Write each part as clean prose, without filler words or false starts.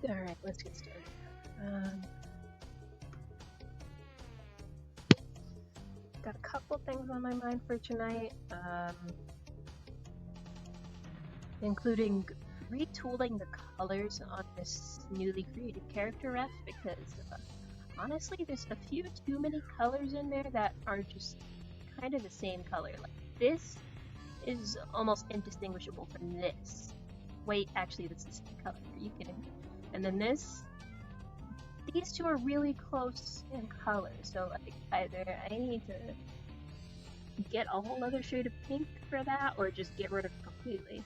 Alright, let's get started. Got a couple things on my mind for tonight, including retooling the colors on this newly created character ref because honestly there's a few too many colors in there that are just kind of the same color. Like this is almost indistinguishable from this. Wait, actually this is the same color, are you kidding me? And then these two are really close in color, so like either I need to get a whole other shade of pink for that or just get rid of it completely.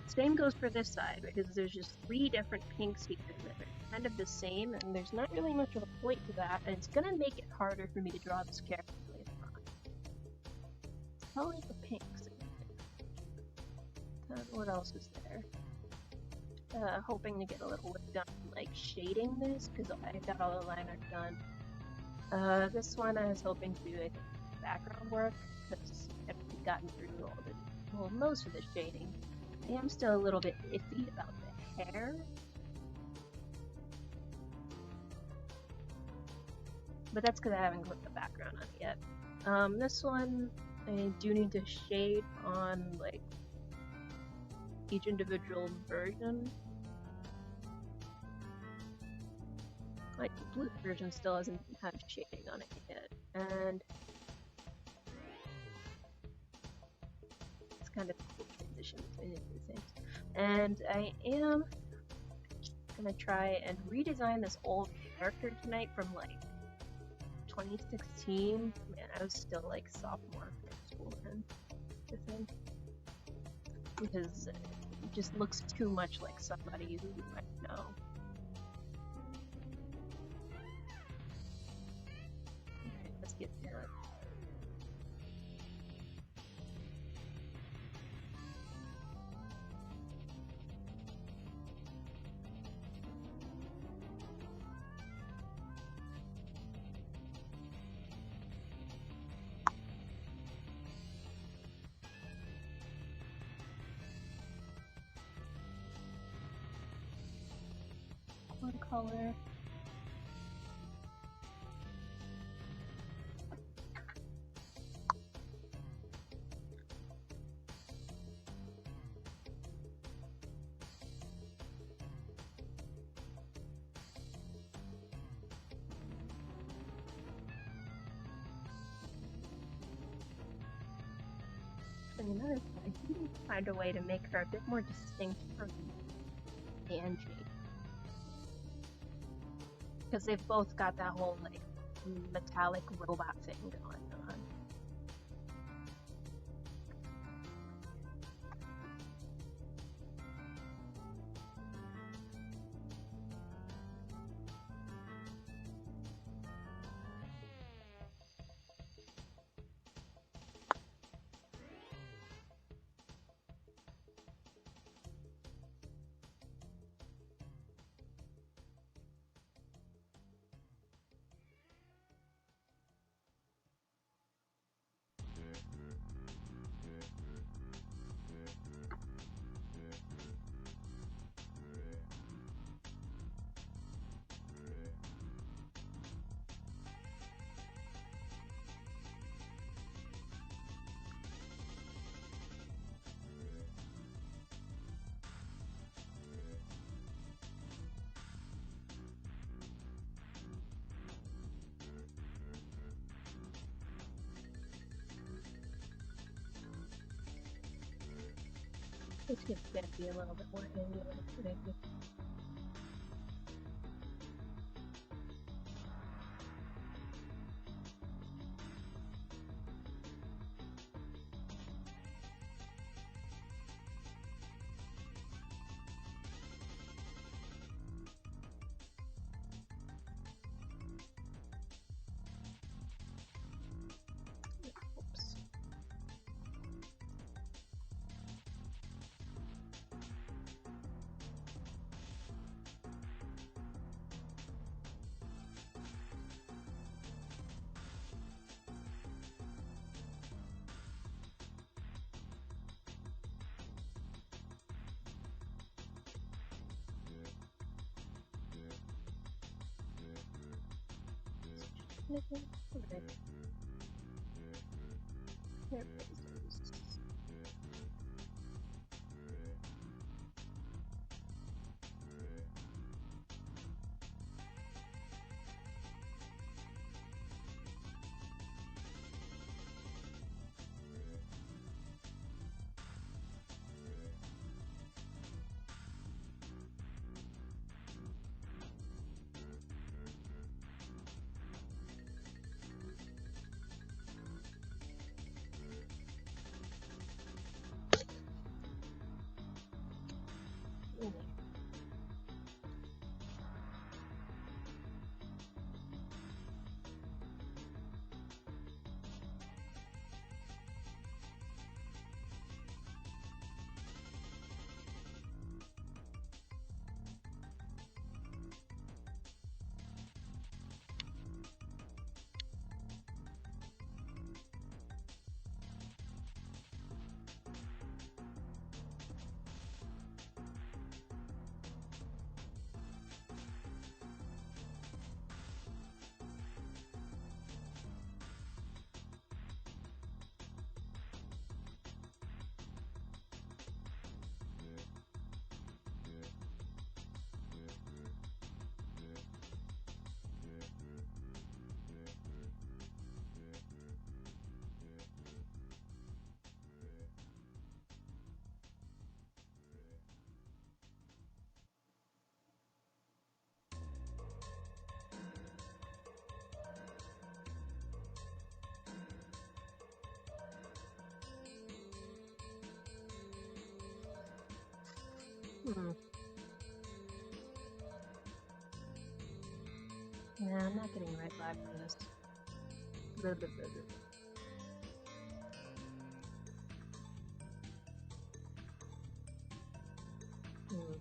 Same goes for this side, because there's just 3 different pinks here that are kind of the same, and there's not really much of a point to that, and it's gonna make it harder for me to draw this character later on. Only the pinks. What else is there? Hoping to get a little bit done, like shading this, because I got all the liner done. This one I was hoping to do background work, because I've gotten through most of the shading. I am still a little bit iffy about the hair. But that's because I haven't put the background on it yet. This one, I do need to shade on, like, each individual version. Like, the blue version still doesn't have shading on it yet. And it's kind of a cool transition between the two things. And I am gonna try and redesign this old character tonight from, like, 2016. Man, I was still, like, sophomore in high school then, I think. Because it just looks too much like somebody who I know. Alright, let's get to it. One color. And another thing, I do need to find a way to make her a bit more distinct from Angie. Because they've both got that whole, like, metallic robot thing going on. This is gonna be a little bit more angular than predicted. Oops. Anything? Alright, hair places. Mm. Hmm. Nah, I'm not getting the right vibe from this. Blah, blah, blah, blah, blah. Hmm.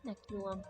Next one.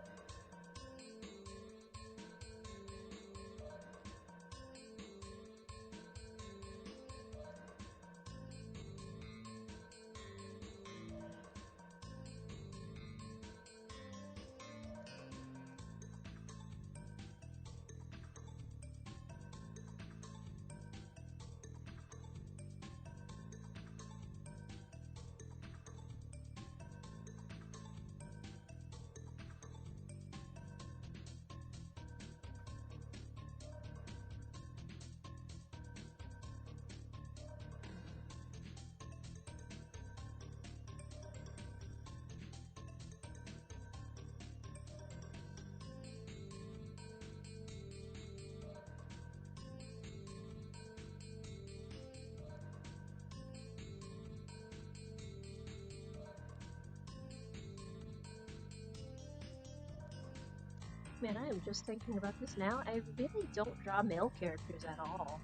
Man, I am just thinking about this now. I really don't draw male characters at all.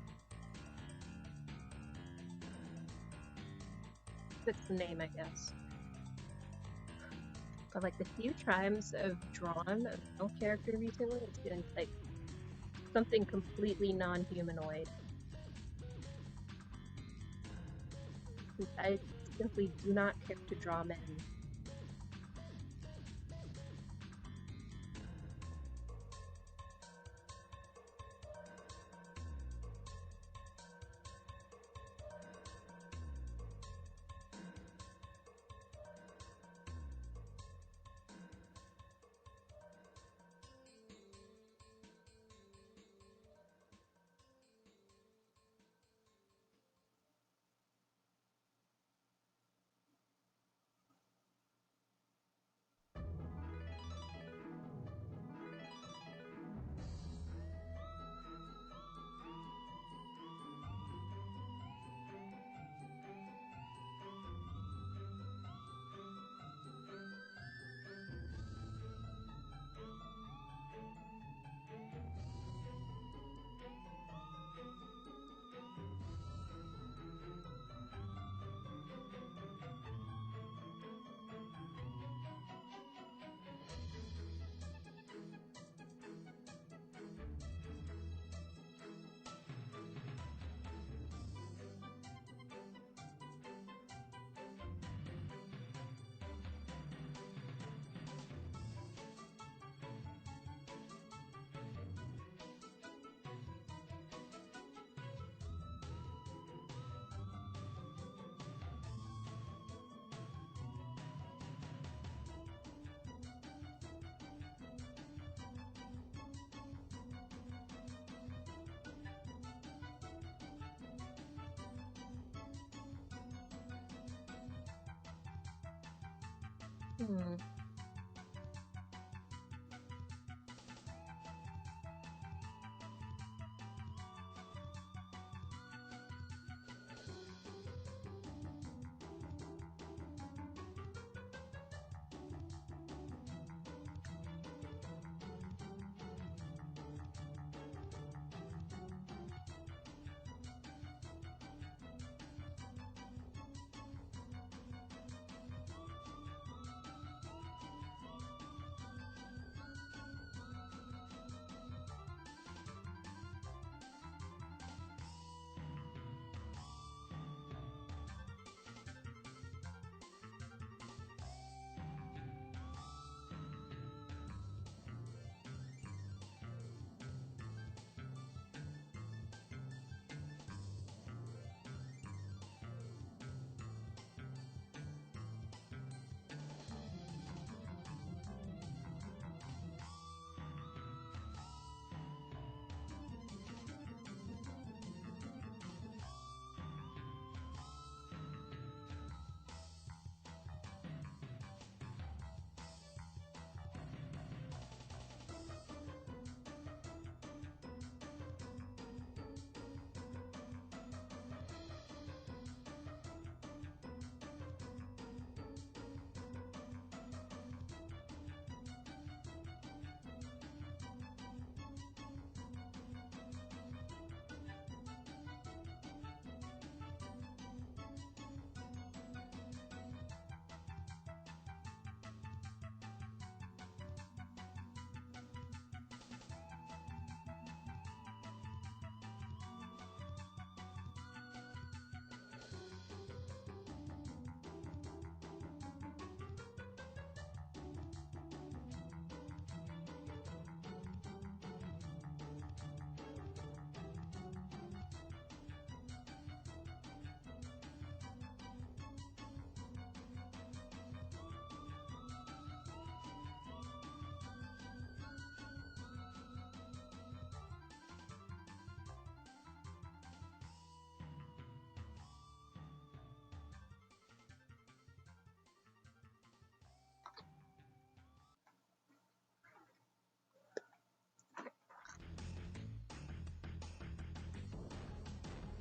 That's the name, I guess. But like the few times I've drawn a male character recently, it's been like something completely non-humanoid. I simply do not care to draw men. Hmm.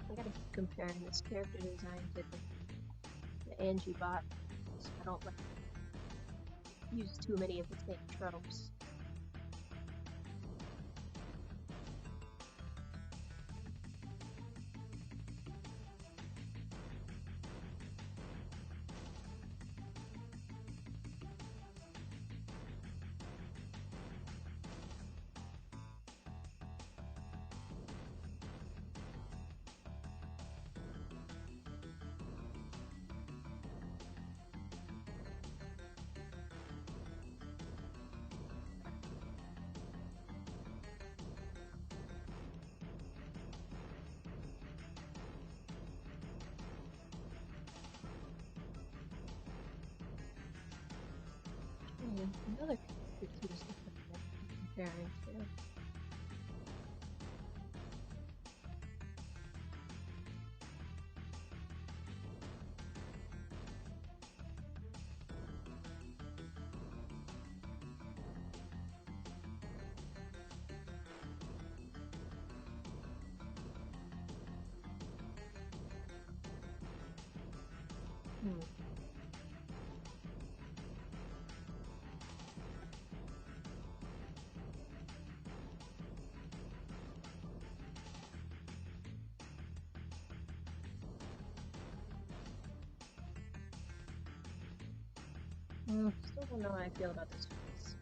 I gotta keep comparing this character design to the Angie bot. So I don't like use too many of the same tropes. And another character too is different that I'm comparing to. Hmm. Still don't know how I feel about this face.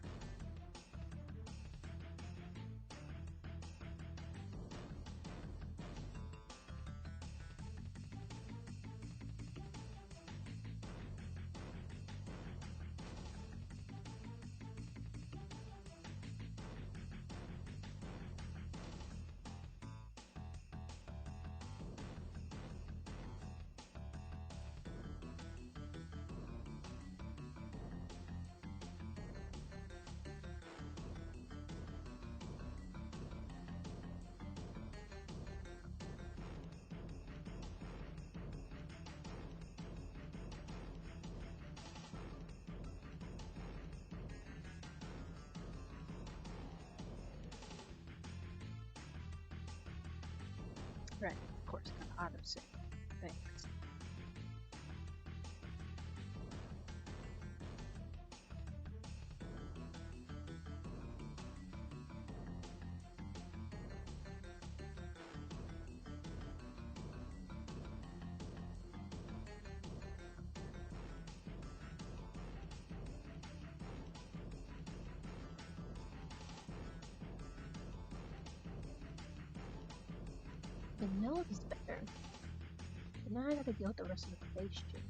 Right, of course, got auto save. Thanks. The nose is better. But now I gotta deal with the rest of the face shape.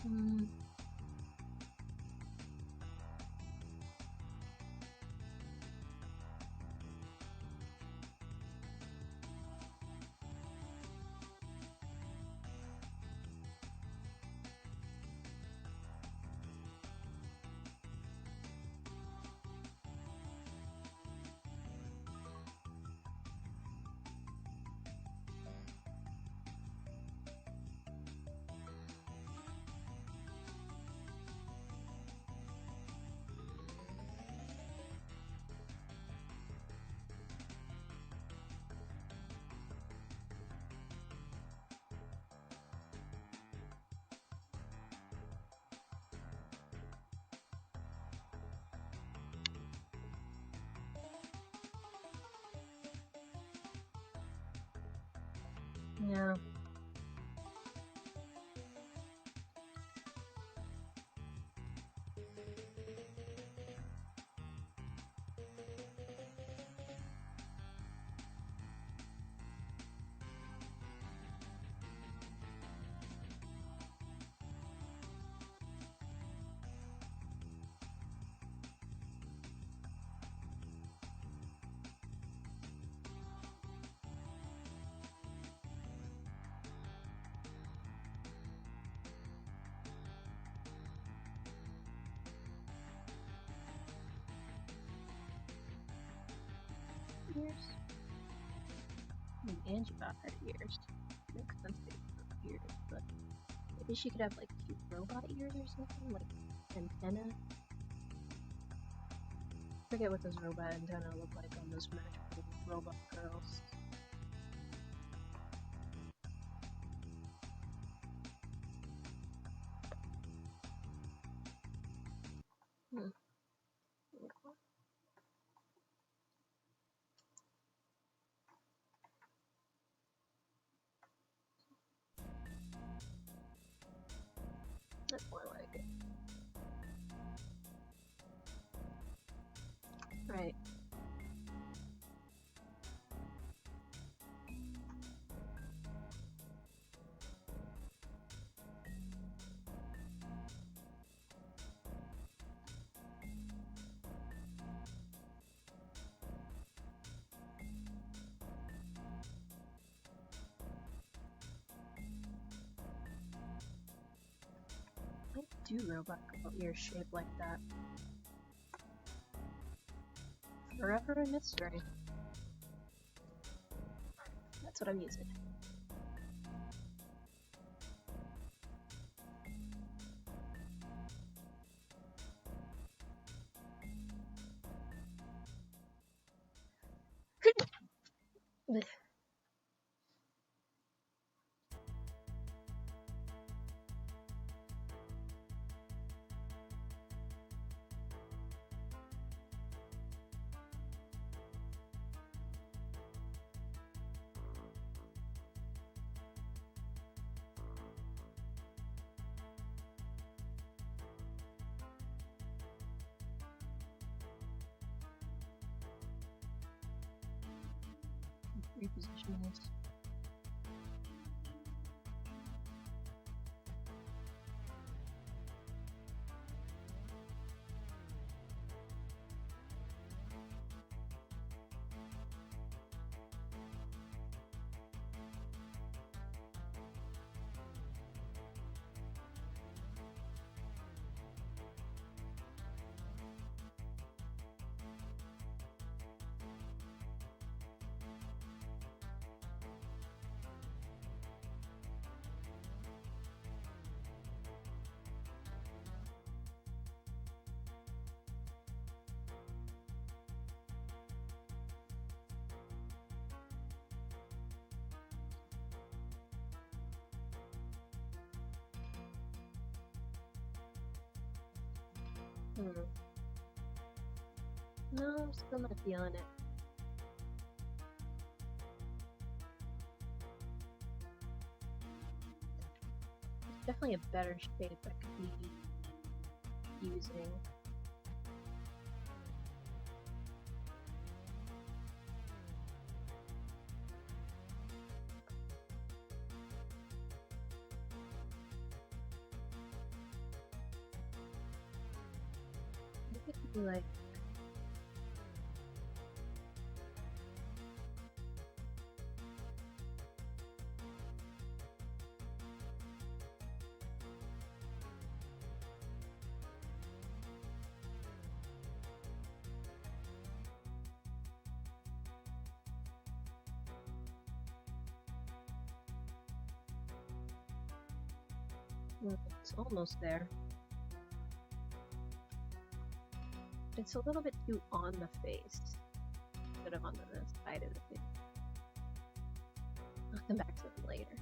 Hmm. Yeah. Ears. Angie got her ears. Makes sense they have ears, but maybe she could have like cute robot ears or something, like antenna. Forget what those robot antenna look like on those magical robot girls. Hmm. That's more like it. Right. do robot girl ears shaped like that? Forever a mystery. That's what I'm using. Reposition this. No, I'm still not feeling it. It's definitely a better shape I could be using. It could be like it's almost there. It's a little bit too on the face instead of on the side of the face. I'll come back to them later.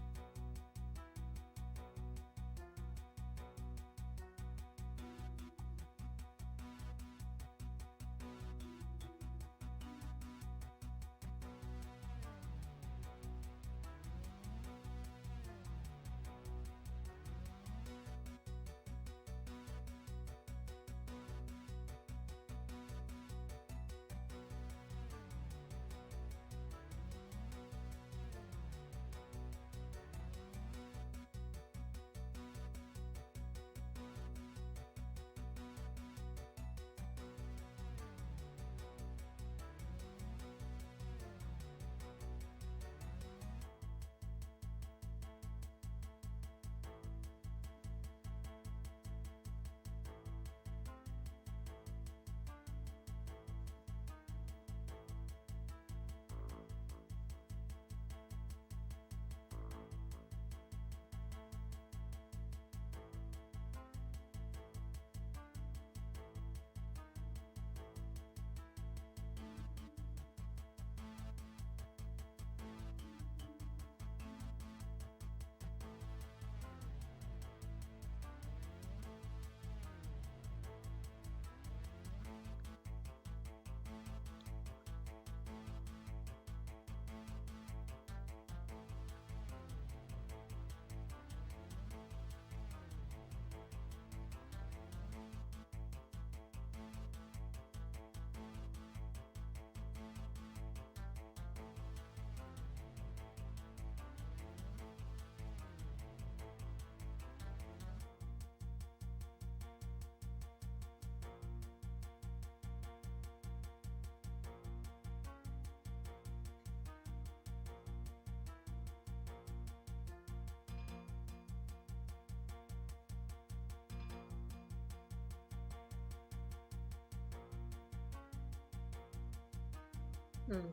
Hmm.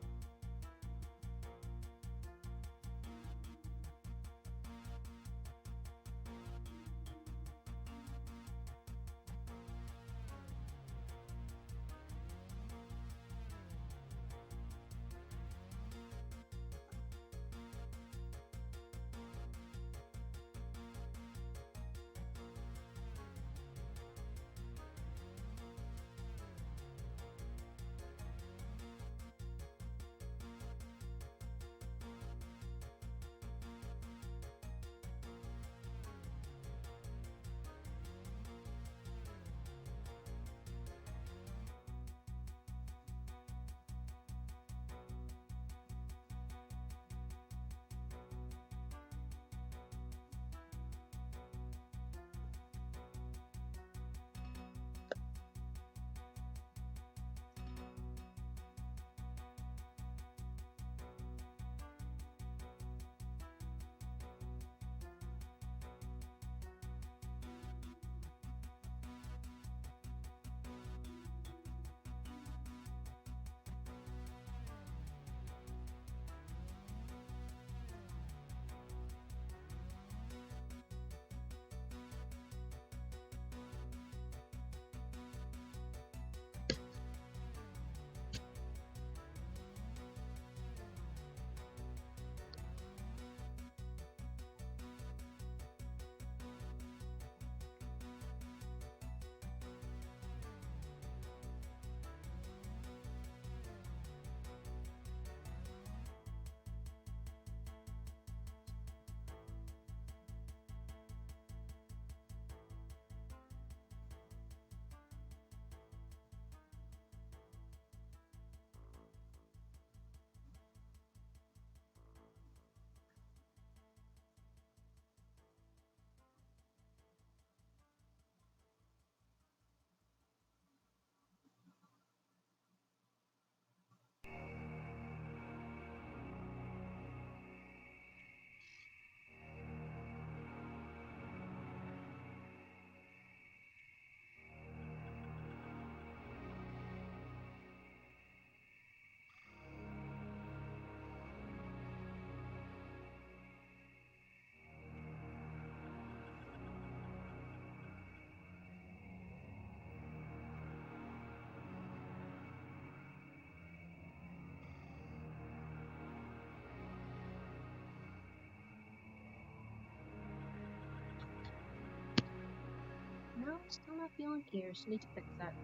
No, still not feeling ears. Need to fix that.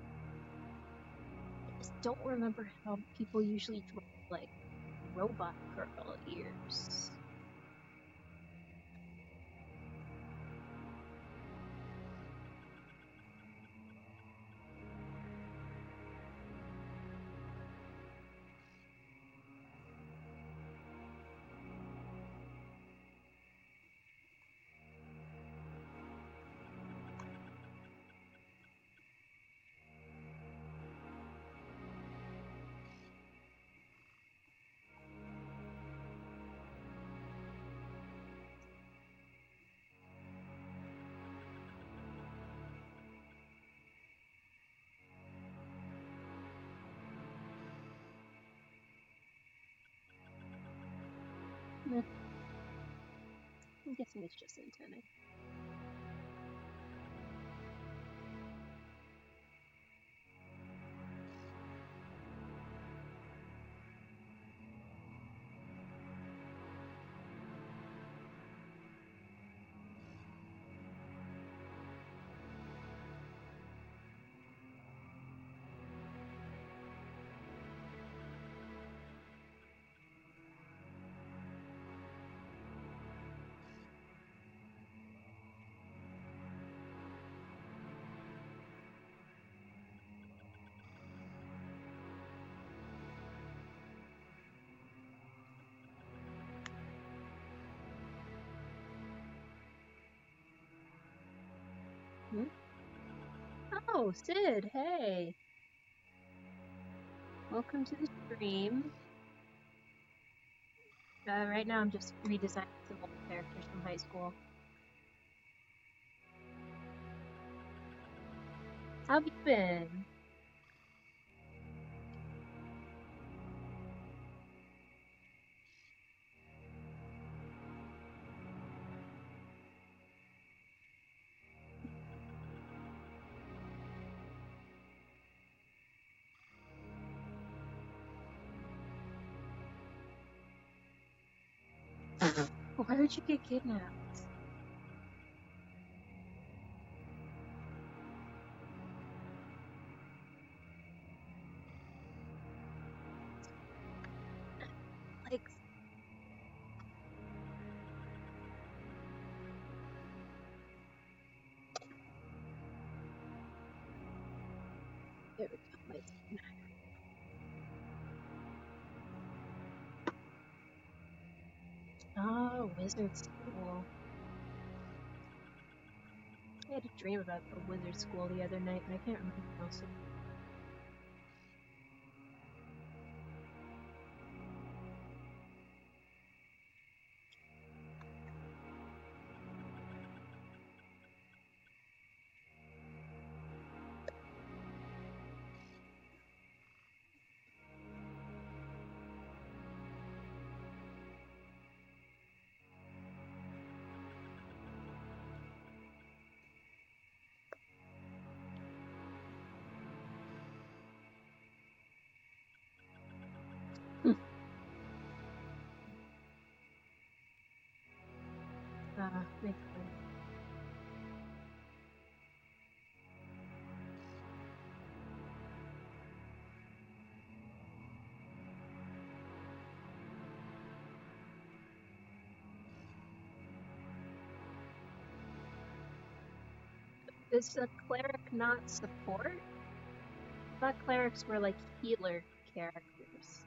I just don't remember how people usually draw, like, robot girl ears. Eh, I'm guessing it's just antennae. Hmm? Oh, Sid, hey! Welcome to the stream. Right now I'm just redesigning some old characters from high school. How have you been? Why would you get kidnapped? Like, there we go. Like, oh, wizard school. I had a dream about the wizard school the other night, and I can't remember else. Makes sense. Is a cleric not support? I thought clerics were like healer characters.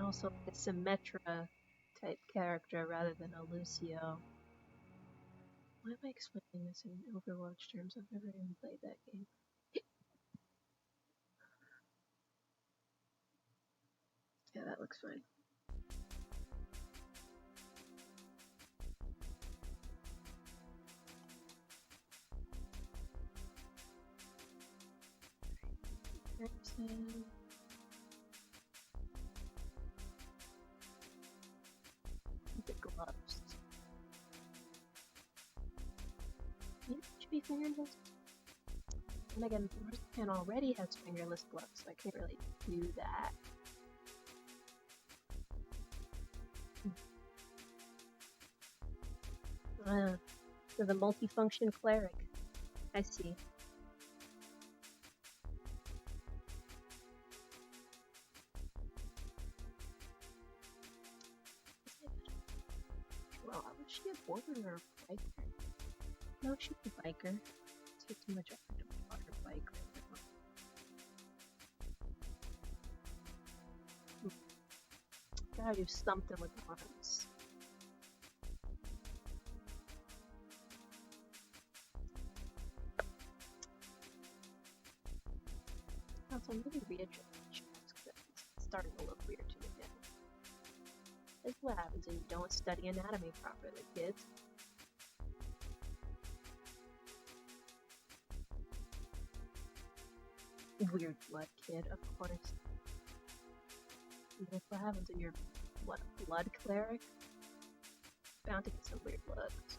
Also, a Symmetra type character rather than a Lucio. Why am I explaining this in Overwatch terms? I've never even played that game. Yeah, that looks fine. The gloves. Yeah, should be fingerless. And again, Marzipan already has fingerless gloves, so I can't really do that. So the multifunction cleric. I see. Well, was she a border or a biker? No, she's a biker. It's too much effort to plot her bike right now. Gotta do something with the arms. Also, I'm really readjusting shots because it's starting to look weird to me now. This is what happens when you don't study anatomy properly, kids. Weird blood kid, of course. That's what happens when you're, what, a blood cleric? Bound to get some weird looks.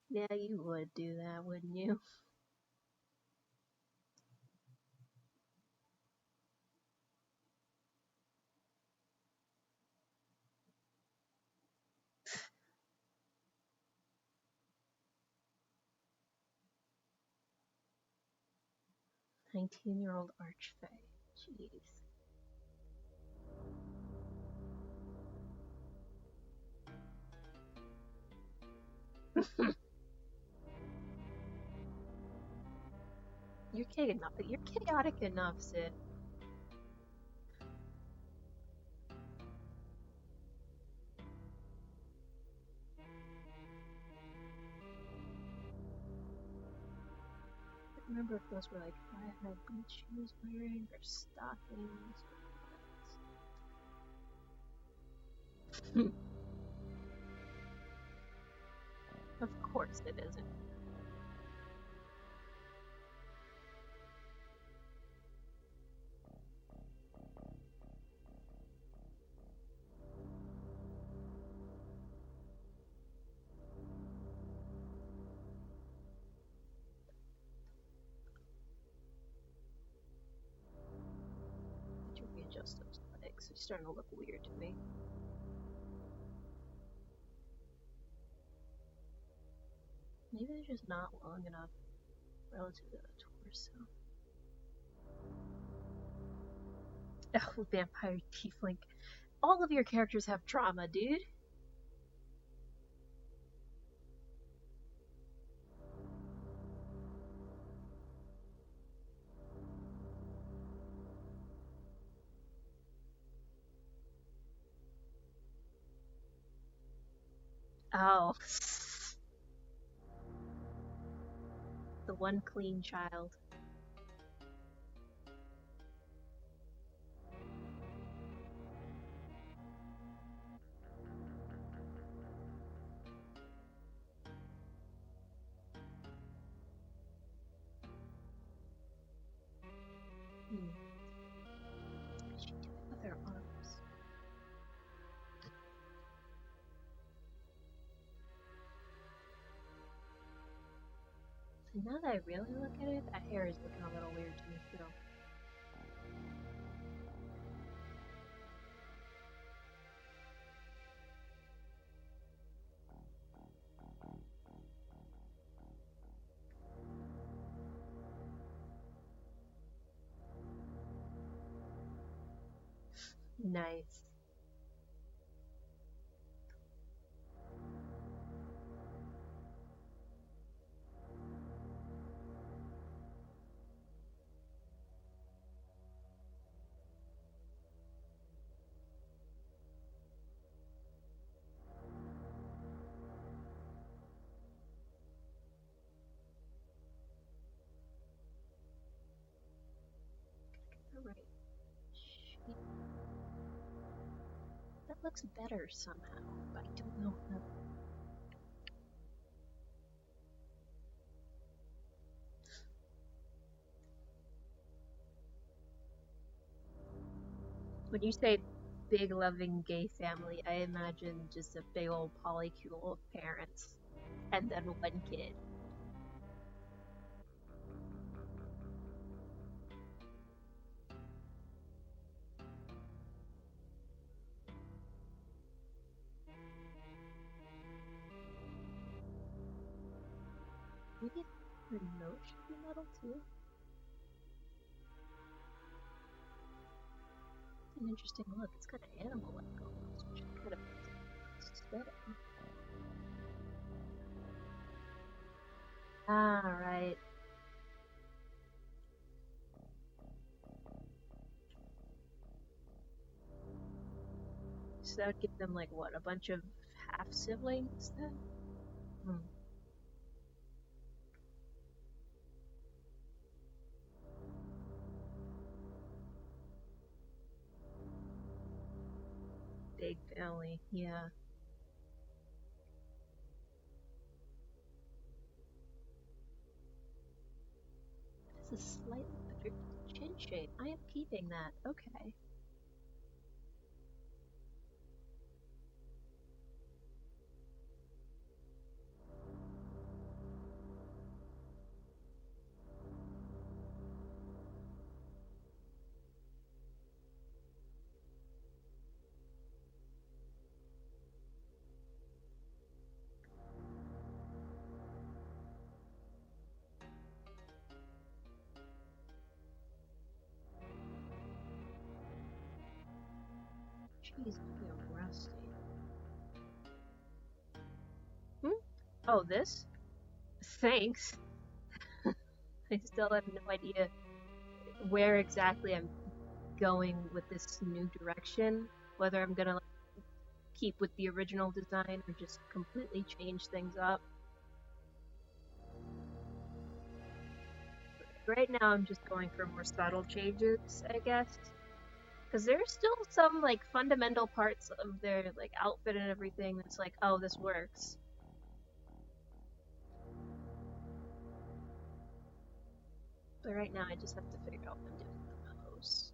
Yeah, you would do that, wouldn't you? "19-year-old archfey." Jeez. You're chaotic enough, Sid. I don't remember if those were like high boot shoes wearing or stockings. Of course it isn't. Did you readjust those legs? They're starting to look weird to me. Maybe they're just not long enough relative to the torso. Oh, vampire tiefling. All of your characters have trauma, dude. Oh. The one clean child. What is she doing with her arms? So now that I really look at it, that hair is looking a little weird to me too. Nice. Right. That looks better somehow, but I don't know how. When you say big loving gay family, I imagine just a big old polycule of parents and then one kid. Maybe her nose should be metal too. It's an interesting look. It's kind of animal-like almost, which I kind of aesthetic. Ah, right. So that would give them like what, a bunch of half siblings then? Hmm. Big family, yeah. This is slightly better chin shape. I am keeping that. Okay. Jeez, I feel rusty. Hmm? Oh, this? Thanks. I still have no idea where exactly I'm going with this new direction. Whether I'm gonna like, keep with the original design or just completely change things up. Right now, I'm just going for more subtle changes, I guess. Because there's still some like fundamental parts of their like outfit and everything that's like, oh, this works. But right now, I just have to figure out what I'm doing with the pose.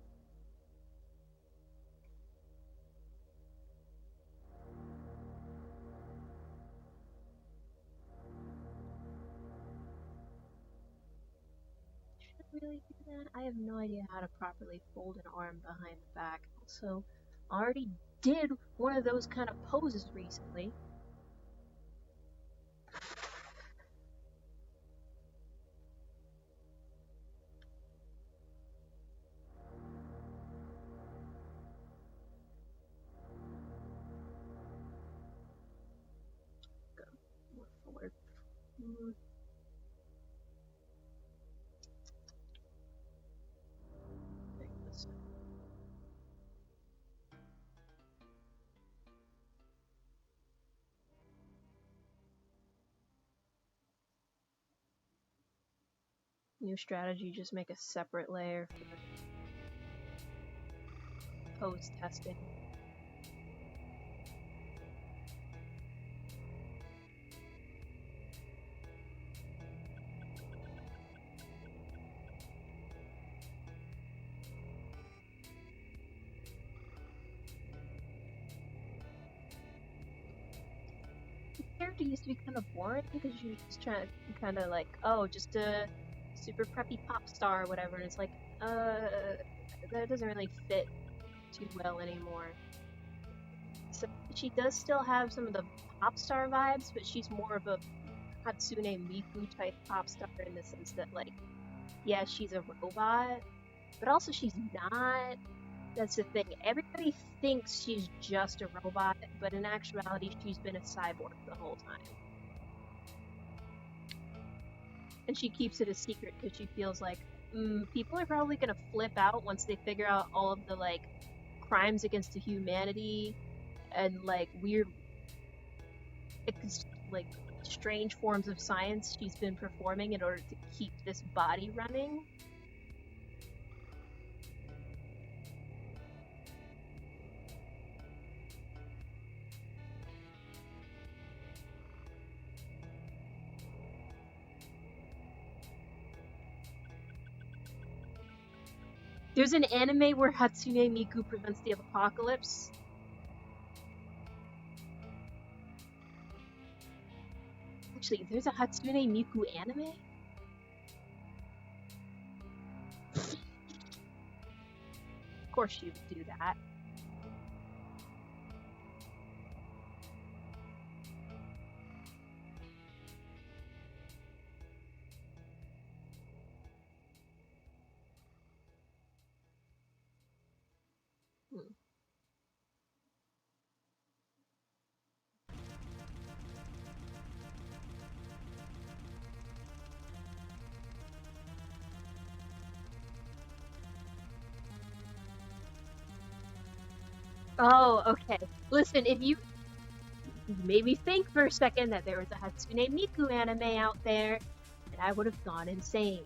Should I really do that? I have no idea how to properly fold an arm behind the back. Also, I already did one of those kind of poses recently. Go more forward. Mm, like this. New strategy, just make a separate layer for pose testing. The character used to be kind of boring because you're just trying to kind of like, oh, just a super preppy pop star or whatever. And it's like, that doesn't really fit too well anymore. So she does still have some of the pop star vibes, but she's more of a Hatsune Miku type pop star in the sense that, like, yeah, she's a robot, but also she's not. That's the thing. Everybody thinks she's just a robot, but in actuality, she's been a cyborg the whole time. And she keeps it a secret because she feels like people are probably gonna flip out once they figure out all of the like crimes against the humanity and like weird, like strange forms of science she's been performing in order to keep this body running. There's an anime where Hatsune Miku prevents the apocalypse. Actually, there's a Hatsune Miku anime? Of course she would do that. Hmm. Oh, okay. Listen, if you made me think for a second that there was a Hatsune Miku anime out there, and I would have gone insane.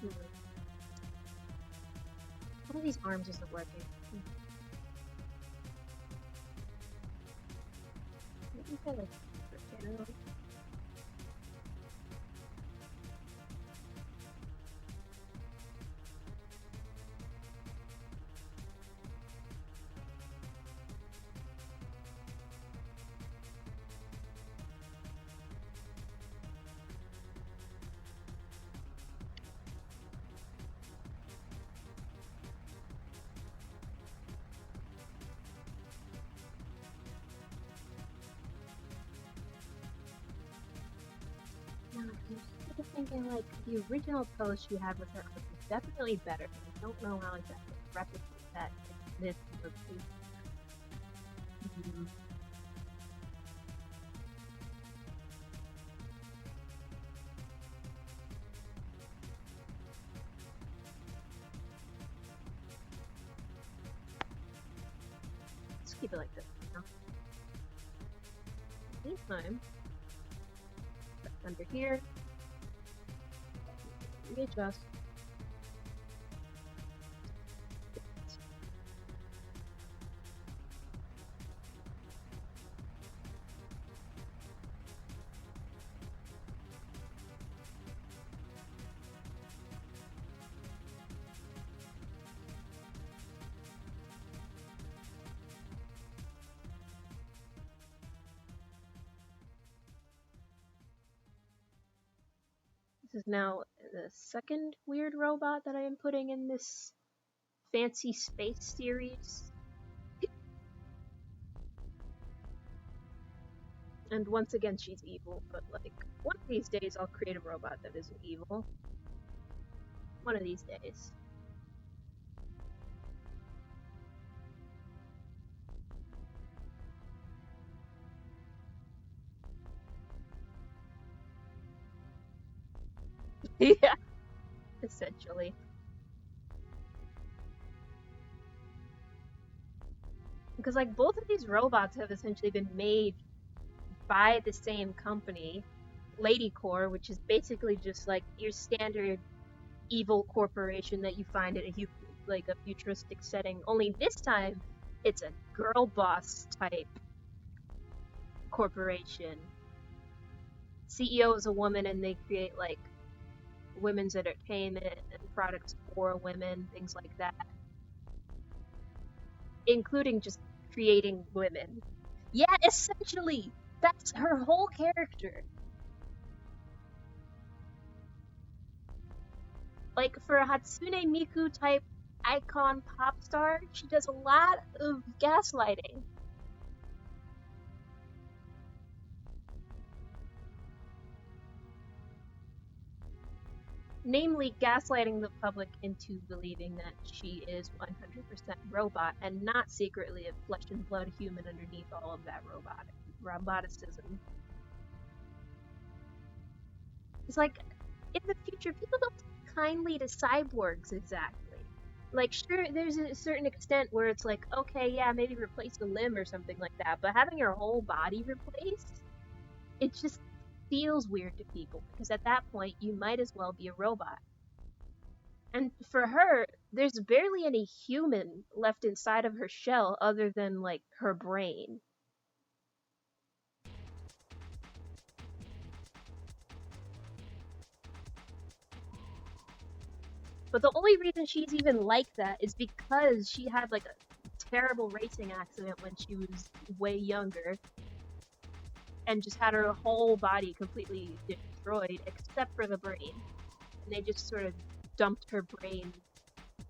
Hmm. One of these arms isn't working. Maybe if I like it out. No, I'm sort of thinking like the original pose she had with her arms was definitely better. I don't know how exactly to replicate that in this movie. Let's keep it like this. Now. Meantime, under here, readjust. This is now the second weird robot that I am putting in this fancy space series. And once again, she's evil, but like, one of these days I'll create a robot that isn't evil. One of these days. Yeah, essentially. Because like both of these robots have essentially been made by the same company, Lady Core, which is basically just like your standard evil corporation that you find in like a futuristic setting. Only this time, it's a girl boss type corporation. CEO is a woman, and they create like women's entertainment and products for women, things like that, including just creating women. Yeah, essentially, that's her whole character. Like for a Hatsune Miku type icon pop star, she does a lot of gaslighting. Namely, gaslighting the public into believing that she is 100% robot and not secretly a flesh and blood human underneath all of that roboticism. It's like, in the future, people don't take kindly to cyborgs exactly. Like, sure, there's a certain extent where it's like, okay, yeah, maybe replace a limb or something like that, but having your whole body replaced, it just feels weird to people, because at that point, you might as well be a robot. And for her, there's barely any human left inside of her shell other than, like, her brain. But the only reason she's even like that is because she had, like, a terrible racing accident when she was way younger and just had her whole body completely destroyed except for the brain. And they just sort of dumped her brain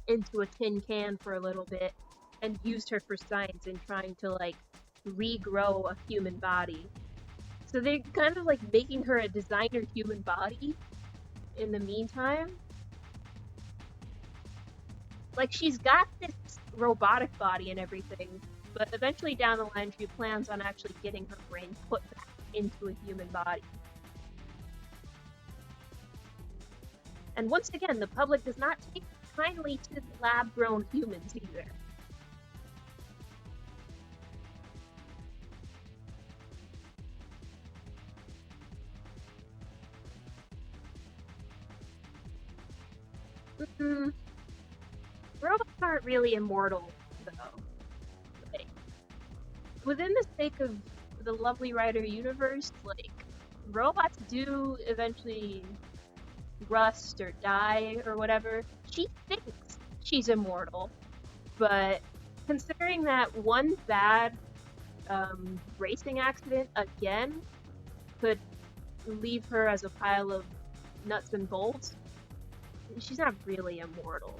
into a tin can for a little bit and used her for science in trying to like regrow a human body. So they're kind of like making her a designer human body in the meantime. Like she's got this robotic body and everything, but eventually down the line she plans on actually getting her brain put back into a human body. And once again, the public does not take kindly to lab-grown humans either. Robots aren't really immortal, though. Like, within the sake of the Lovely Rider universe, like, robots do eventually rust or die or whatever. She thinks she's immortal, but considering that one bad racing accident again could leave her as a pile of nuts and bolts, she's not really immortal.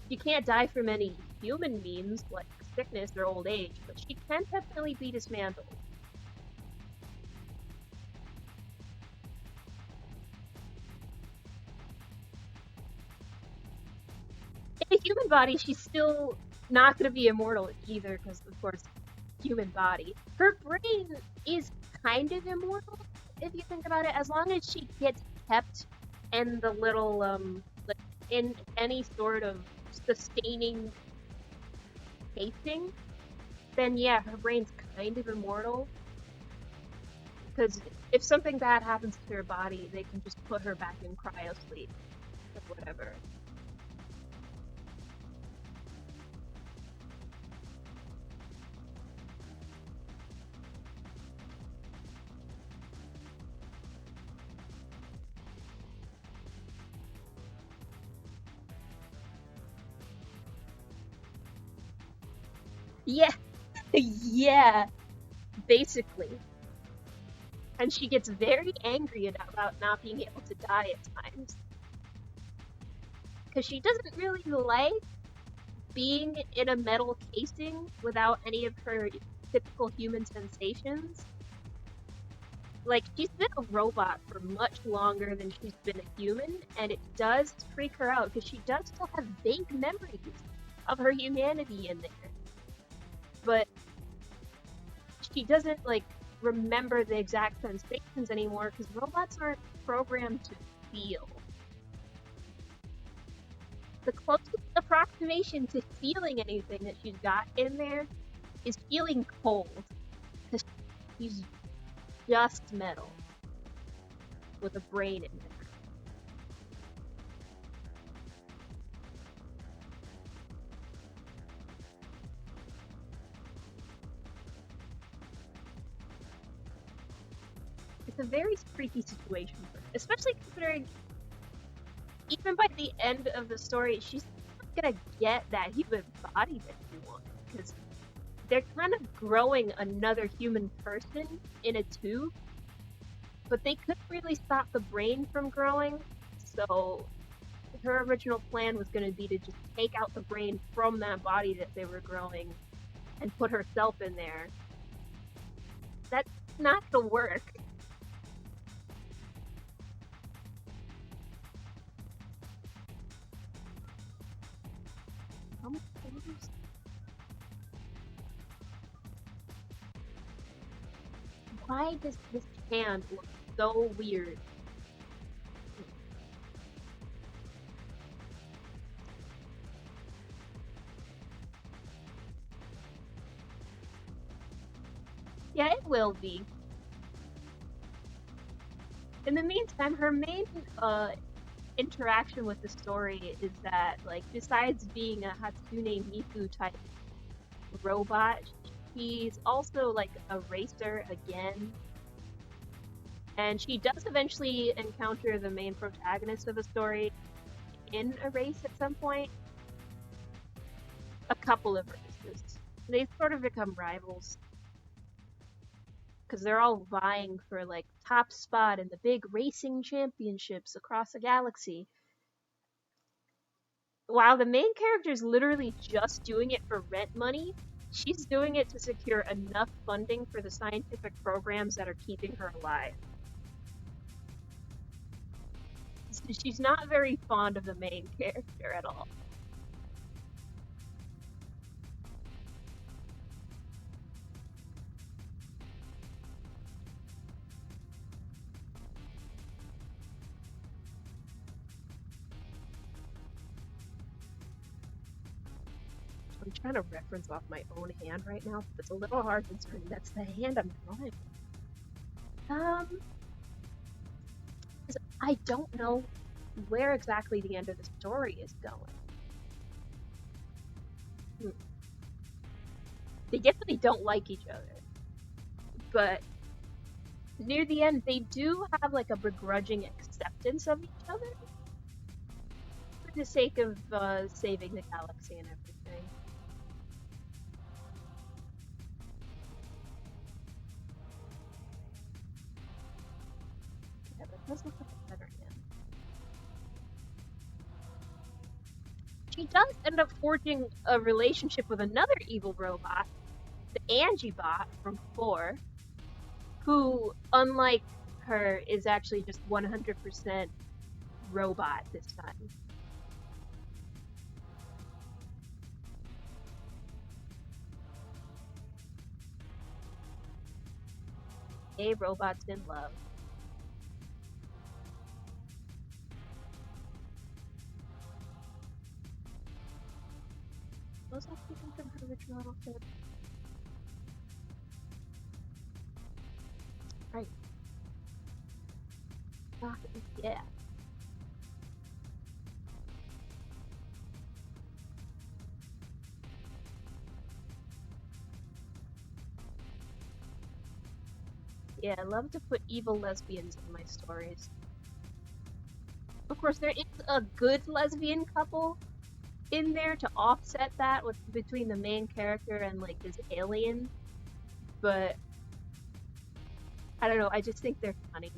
She can't die from any human means like sickness or old age, but she can definitely be dismantled. In a human body, she's still not going to be immortal either, because of course human body. Her brain is kind of immortal, if you think about it, as long as she gets kept in the little, like, in any sort of sustaining casing, then yeah, her brain's kind of immortal. Because if something bad happens to her body, they can just put her back in cryo sleep or whatever. Yeah, yeah, basically. And she gets very angry about not being able to die at times. Because she doesn't really like being in a metal casing without any of her typical human sensations. Like, she's been a robot for much longer than she's been a human, and it does freak her out because she does still have vague memories of her humanity in there. But she doesn't, like, remember the exact sensations anymore because robots aren't programmed to feel. The closest approximation to feeling anything that she's got in there is feeling cold. Because she's just metal with a brain in there. It's a very freaky situation for her, especially considering even by the end of the story, she's not gonna get that human body that she wants because they're kind of growing another human person in a tube, but they couldn't really stop the brain from growing, so her original plan was going to be to just take out the brain from that body that they were growing and put herself in there. That's not gonna work. Why does this hand look so weird? Yeah, it will be. In the meantime, her main interaction with the story is that, like, besides being a Hatsune Miku type robot, she's also like a racer again. And she does eventually encounter the main protagonist of the story in a race at some point. A couple of races. They sort of become rivals. Because they're all vying for, like, top spot in the big racing championships across the galaxy. While the main character is literally just doing it for rent money, she's doing it to secure enough funding for the scientific programs that are keeping her alive. She's not very fond of the main character at all. I'm trying to reference off my own hand right now, but it's a little hard considering that's the hand I'm drawing. I don't know where exactly the end of the story is going. They definitely don't like each other. But near the end, they do have, like, a begrudging acceptance of each other for the sake of saving the galaxy and everything. Yeah, that does look like a better hand. She does end up forging a relationship with another evil robot, the Angie bot from 4, who, unlike her, is actually just 100% robot this time. Gay robots in love. Was that taken from her original outfit? Right. Yeah. Yeah, I love to put evil lesbians in my stories. Of course, there is a good lesbian couple in there to offset that with between the main character and like this alien, but I don't know. I just think they're funny.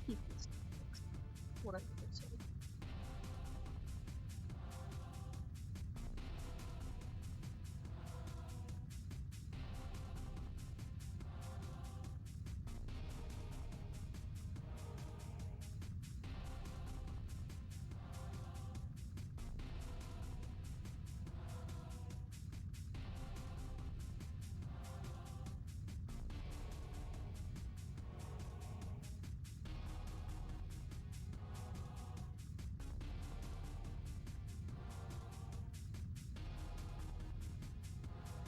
Keep this 100%.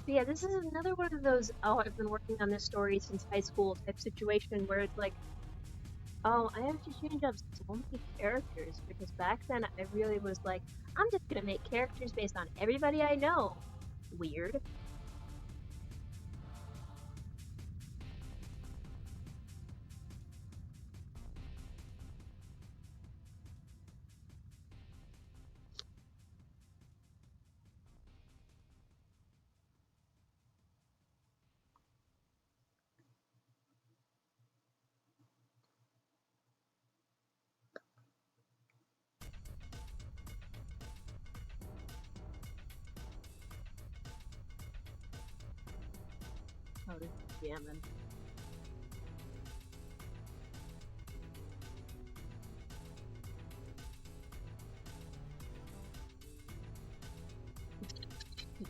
But yeah, this is another one of those, oh, I've been working on this story since high school type situation where it's like, oh, I have to change up so many characters because back then I really was like, I'm just gonna make characters based on everybody I know. Weird. Oh, this is jamming.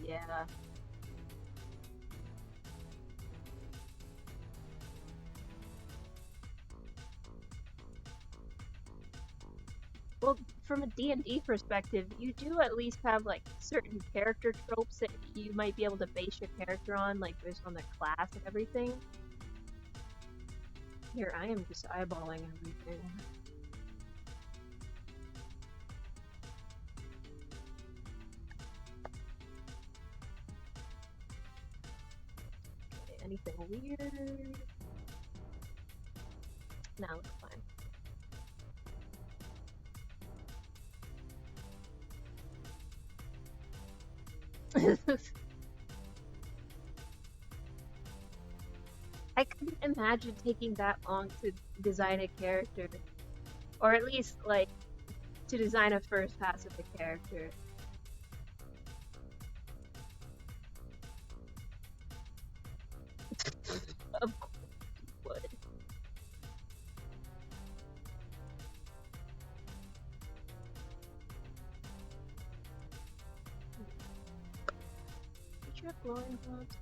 Yeah. Well, from a D&D perspective, you do at least have like certain character tropes that you might be able to base your character on, like based on their class and everything. Here, I am just eyeballing everything. Okay, anything weird? No, it's fine. I couldn't imagine taking that long to design a character, or at least like to design a first pass of a character. Of course you would. Did you have glowing gloves?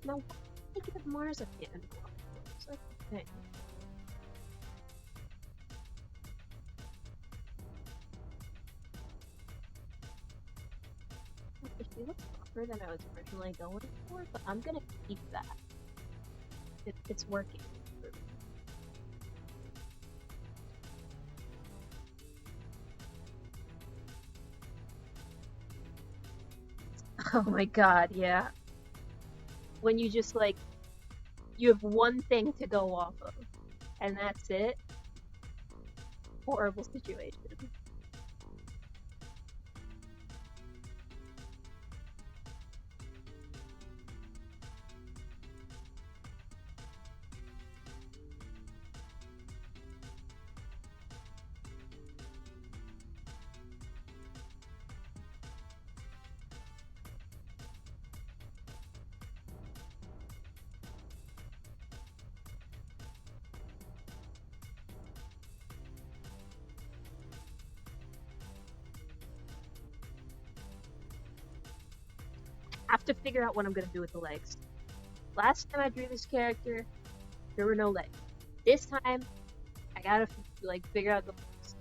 No, why did you give Mars a fan glowing gloves? That's the thing. She looks rougher than I was originally going for, but I'm gonna keep that. It's working for me. Oh my god, yeah. When you just like, you have one thing to go off of, and that's it. Horrible situation. have to figure out what I'm gonna do with the legs. Last time I drew this character, there were no legs. This time, I gotta like figure out the legs.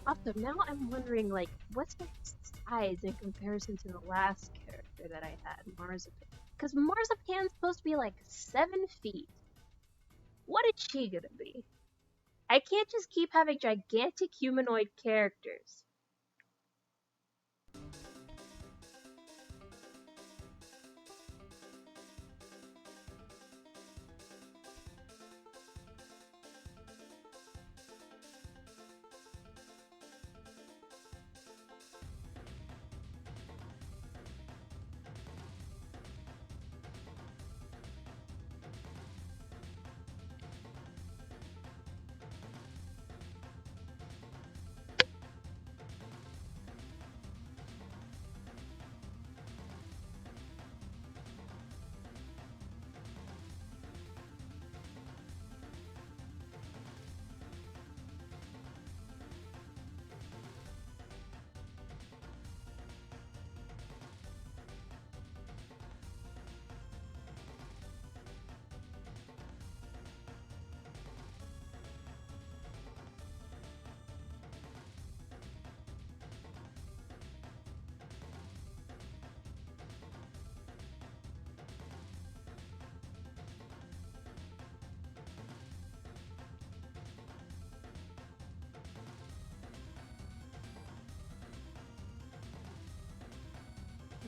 Also, now I'm wondering, like, what's their size in comparison to the last character that I had, Marzipan? Because Marzipan's supposed to be like 7 feet. What is she gonna be? I can't just keep having gigantic humanoid characters.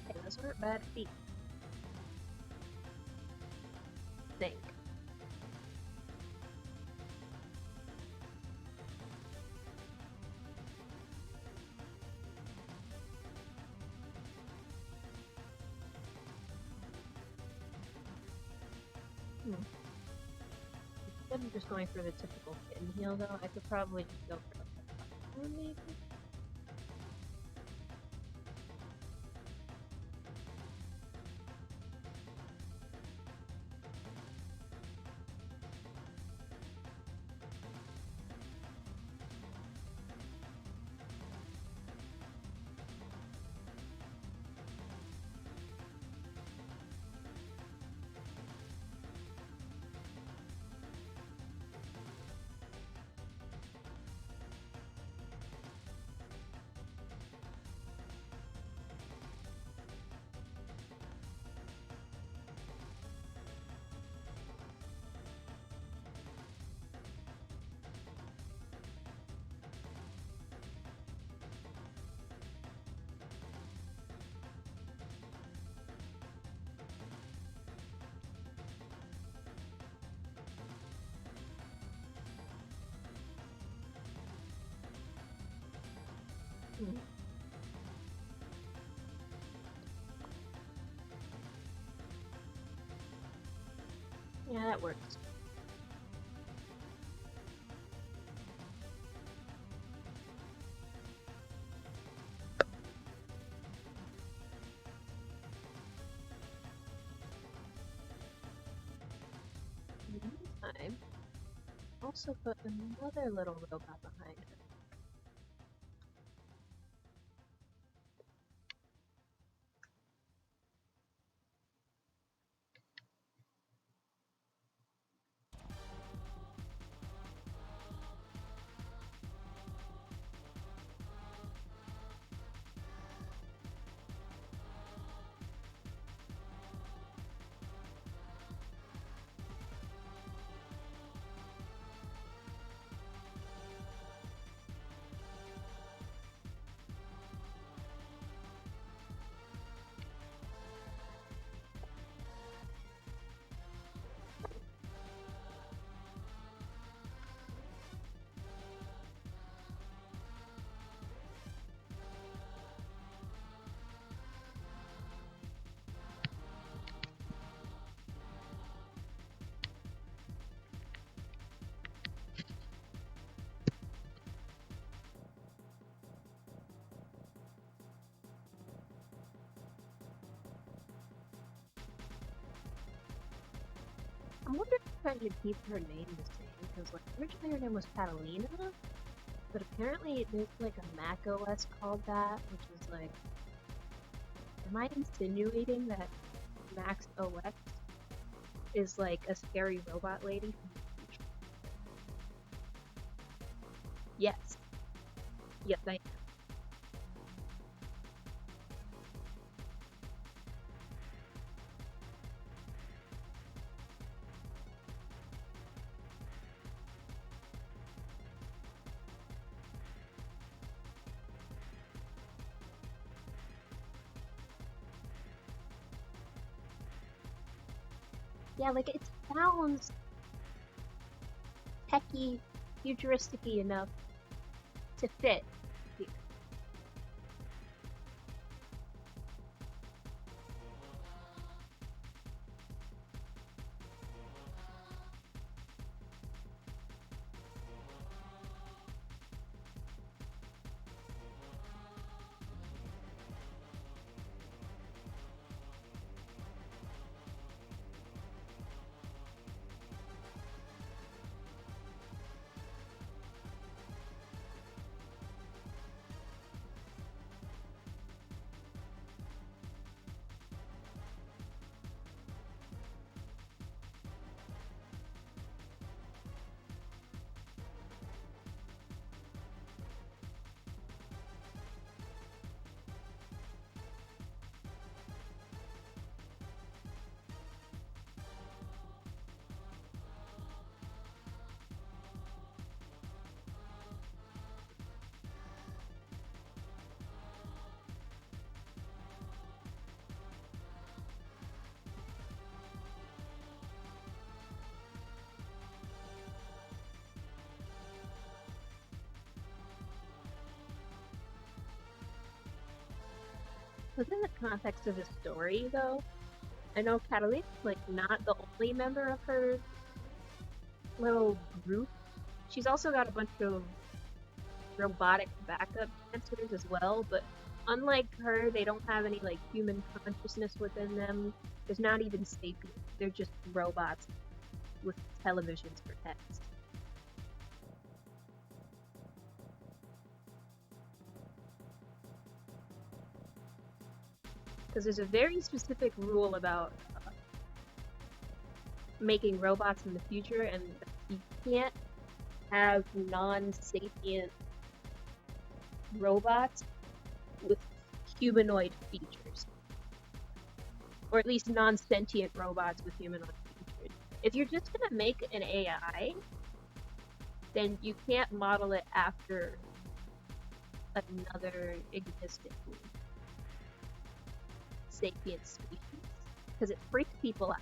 Okay, those weren't bad feet. Think. Instead of just going for the typical pin heel, though, I could probably just go for like a platform, maybe? Hmm. Yeah, that works. In the meantime, also put another little robot behind her. wonder if I should keep her name the same, because like originally her name was Catalina, but apparently there's like a Mac OS called that, which is like, am I insinuating that Mac's OS is like a scary robot lady from the future? Yes. Yes, I am. Yeah, like it sounds techy, futuristic-y enough to fit here. Within the context of the story, though, I know Catalina's like not the only member of her little group. She's also got a bunch of robotic backup dancers as well, but unlike her, they don't have any like human consciousness within them. There's not even sapiens. They're just robots with televisions for heads. Because there's a very specific rule about making robots in the future, and you can't have non-sapient robots with humanoid features, or at least non-sentient robots with humanoid features. If you're just gonna make an AI, then you can't model it after another existing sapient species, because it freaks people out.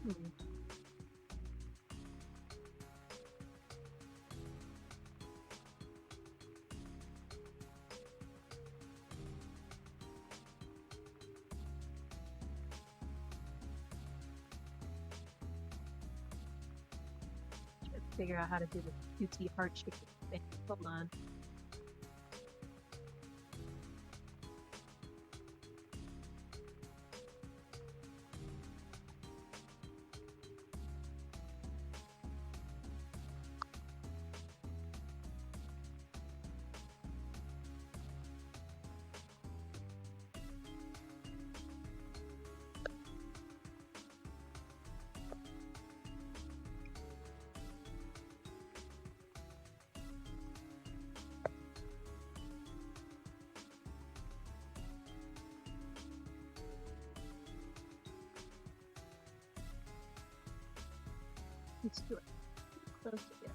Hmm. Trying to figure out how to do the cutesy heart shape thing. Hold on. Let's do it close together.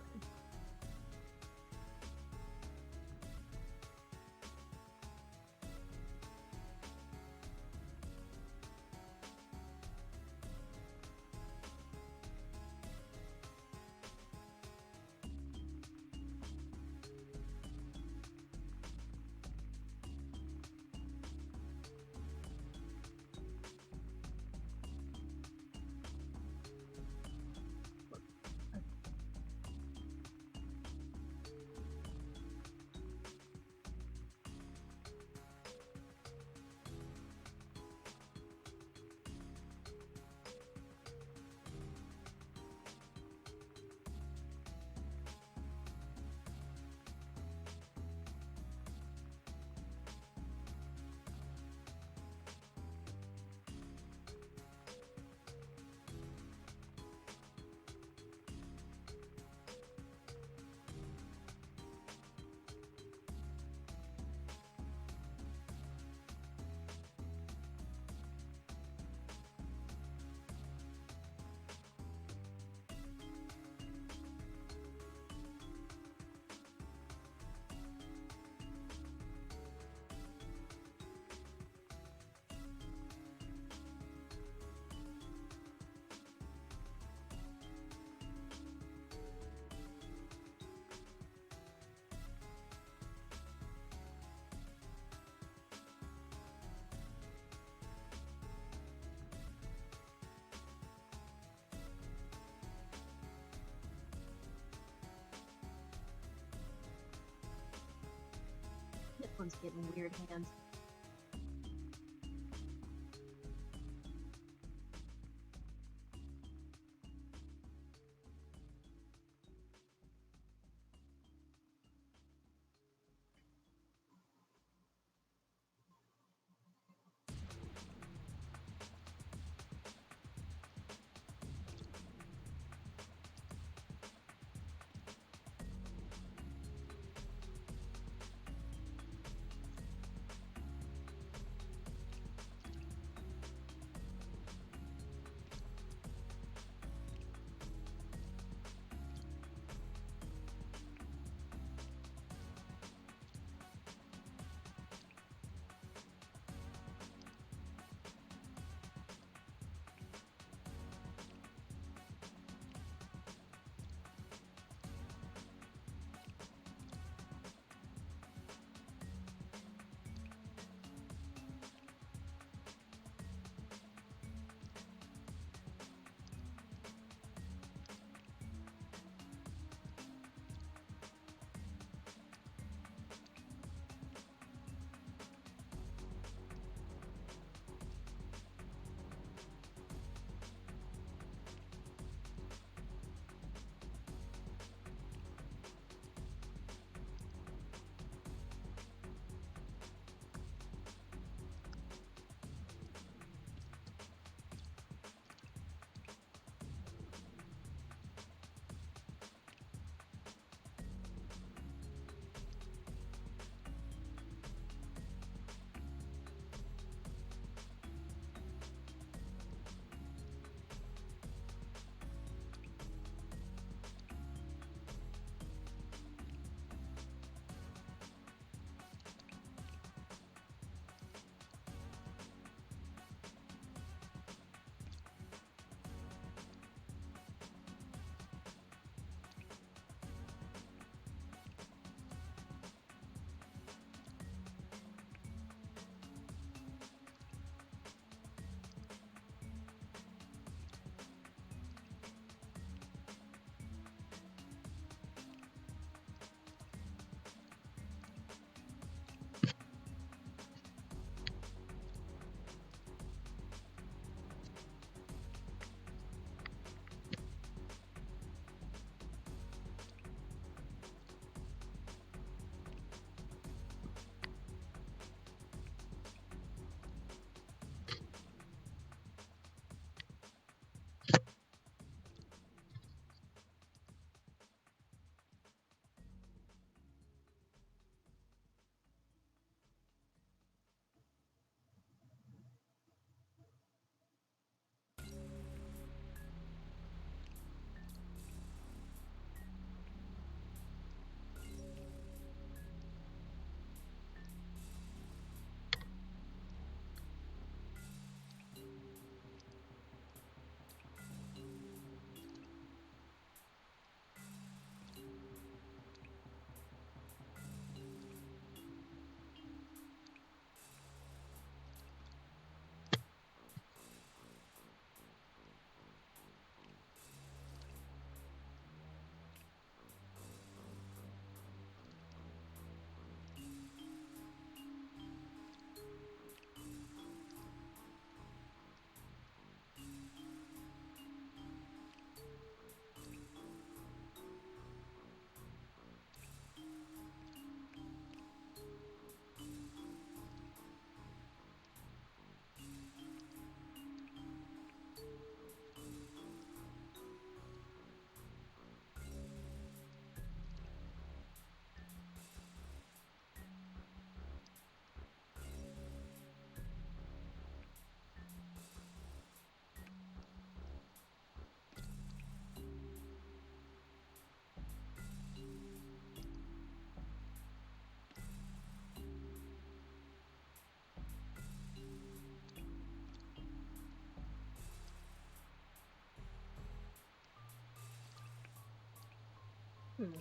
This one's getting weird hands. Hmm.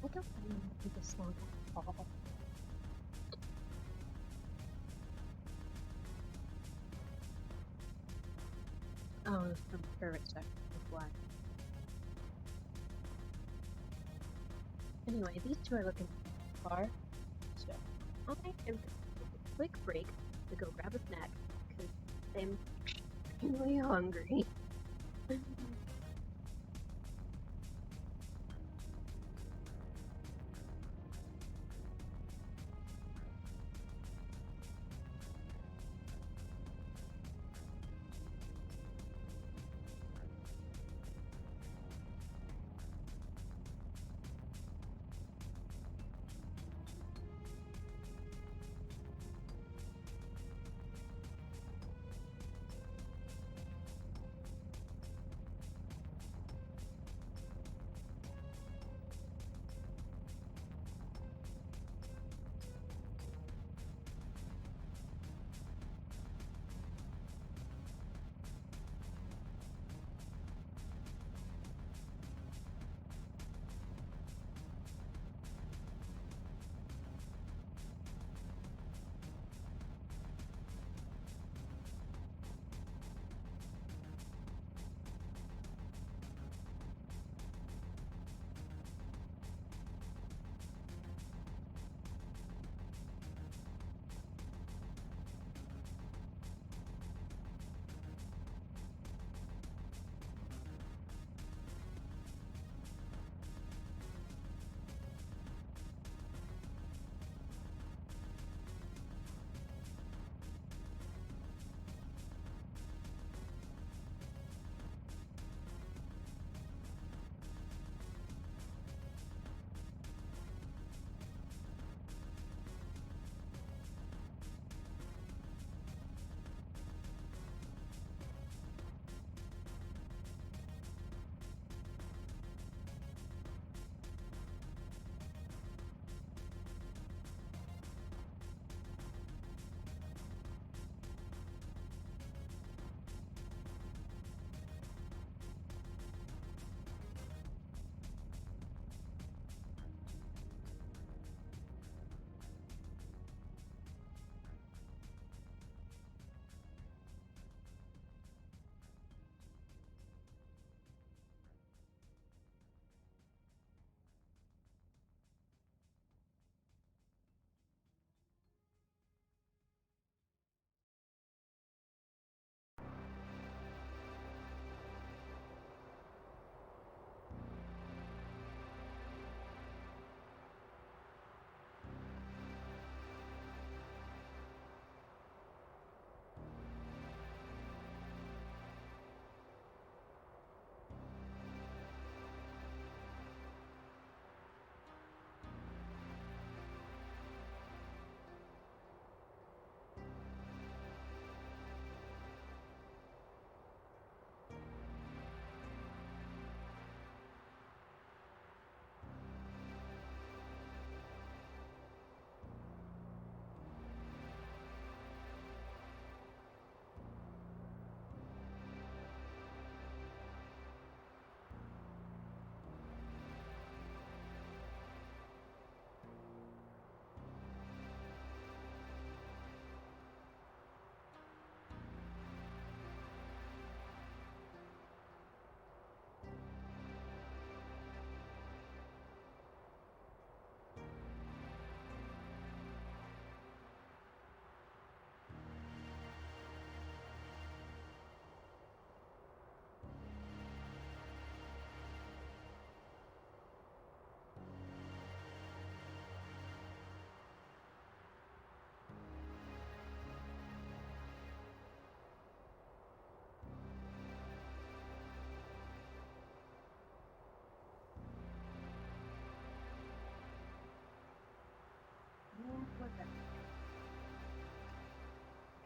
I don't remember this song at all. Oh, from her perspective, why? Anyway, these two are looking far, so I am going to take a quick break to go grab a snack because I'm really hungry.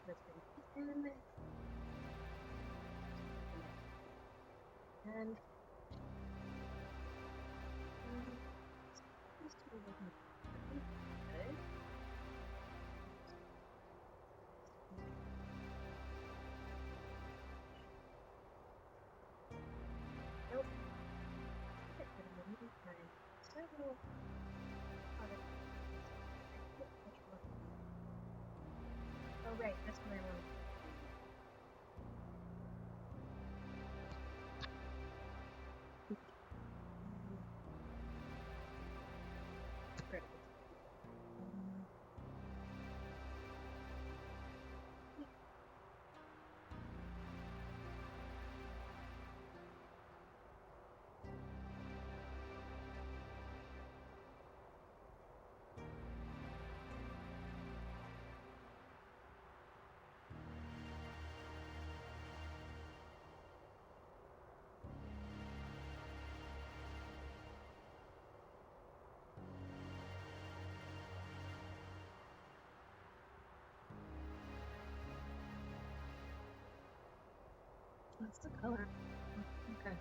let's bring these in. And these two are looking pretty good. Nope. But in the meantime, several other oh right, that's what I wanted. What's the color? Okay.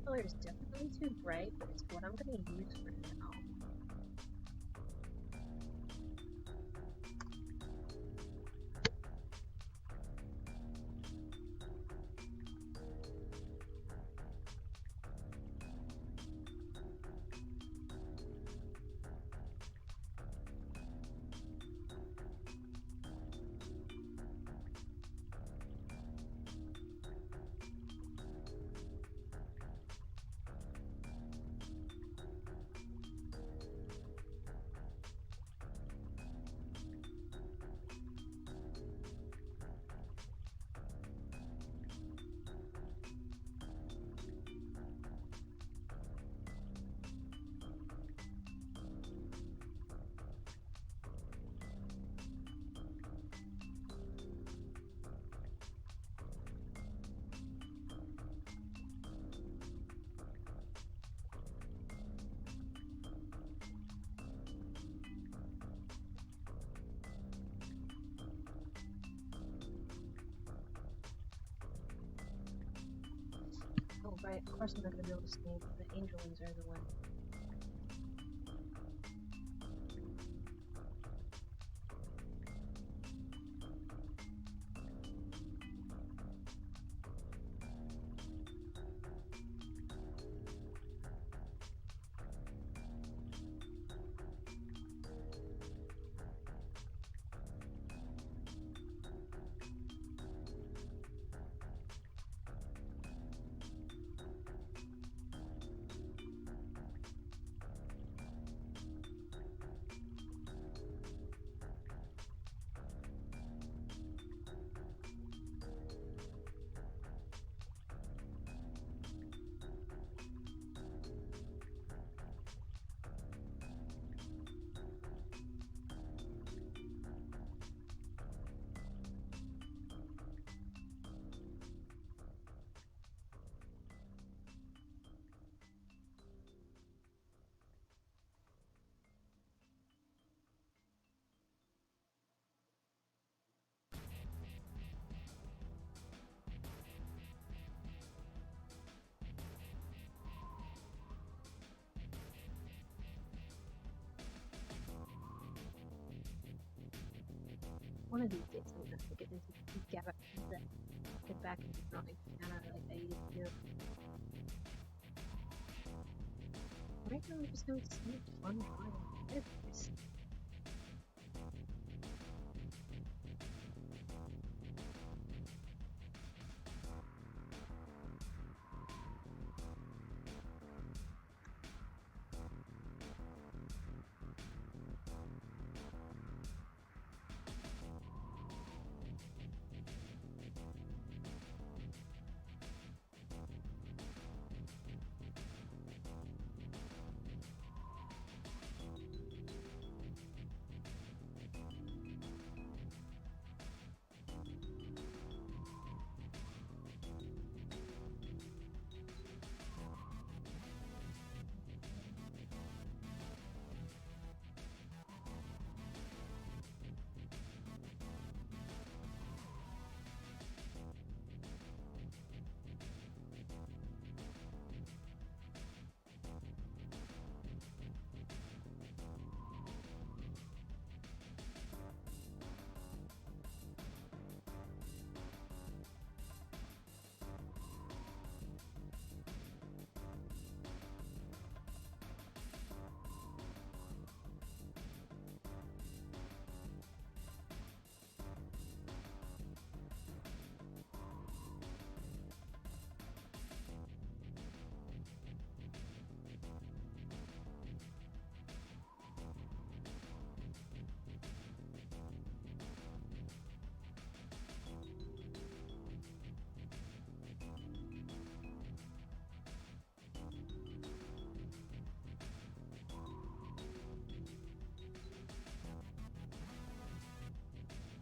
Color is definitely too bright, but it's what I'm going to use for now. Oh right, of course I'm not going to be able to see the angel wings are the one. One of these days I'm going to have to get back into drawing piano like I used to. Right now, I'm just having so much fun drawing characters.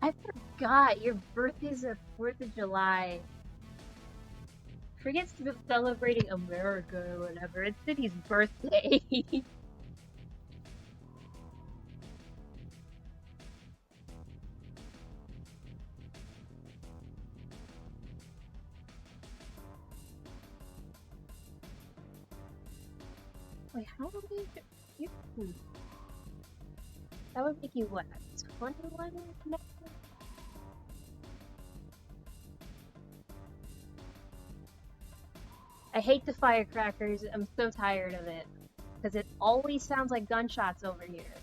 I forgot your birthday's the 4th of July. Forgets to be celebrating America or whatever. It's City's birthday. Wait, how do we you that would make you what? 21 now? I hate the firecrackers. I'm so tired of it. Because it always sounds like gunshots over here.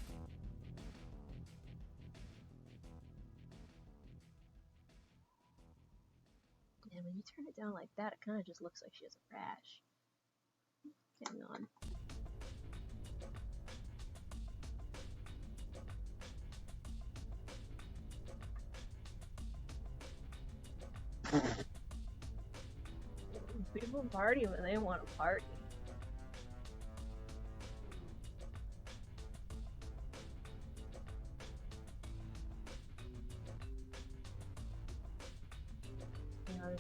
And when you turn it down like that, it kind of just looks like she has a rash. Hang on. People party when they want to party. You know,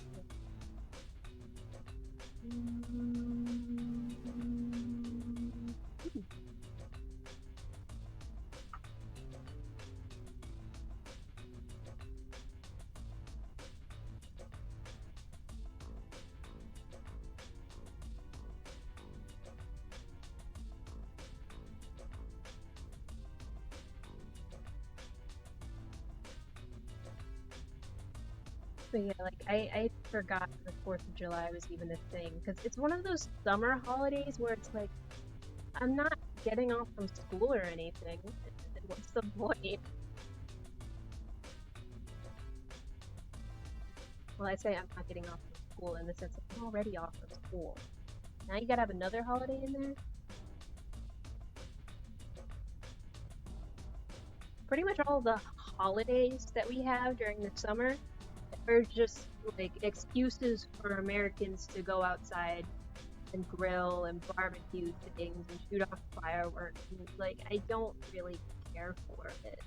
but yeah, like I forgot the 4th of July was even a thing because it's one of those summer holidays where it's like I'm not getting off from school or anything. What's the point? Well, I say I'm not getting off from school in the sense that I'm already off from school. Now you gotta have another holiday in there. Pretty much all the holidays that we have during the summer are just like excuses for Americans to go outside and grill and barbecue things and shoot off fireworks. And, like, I don't really care for it.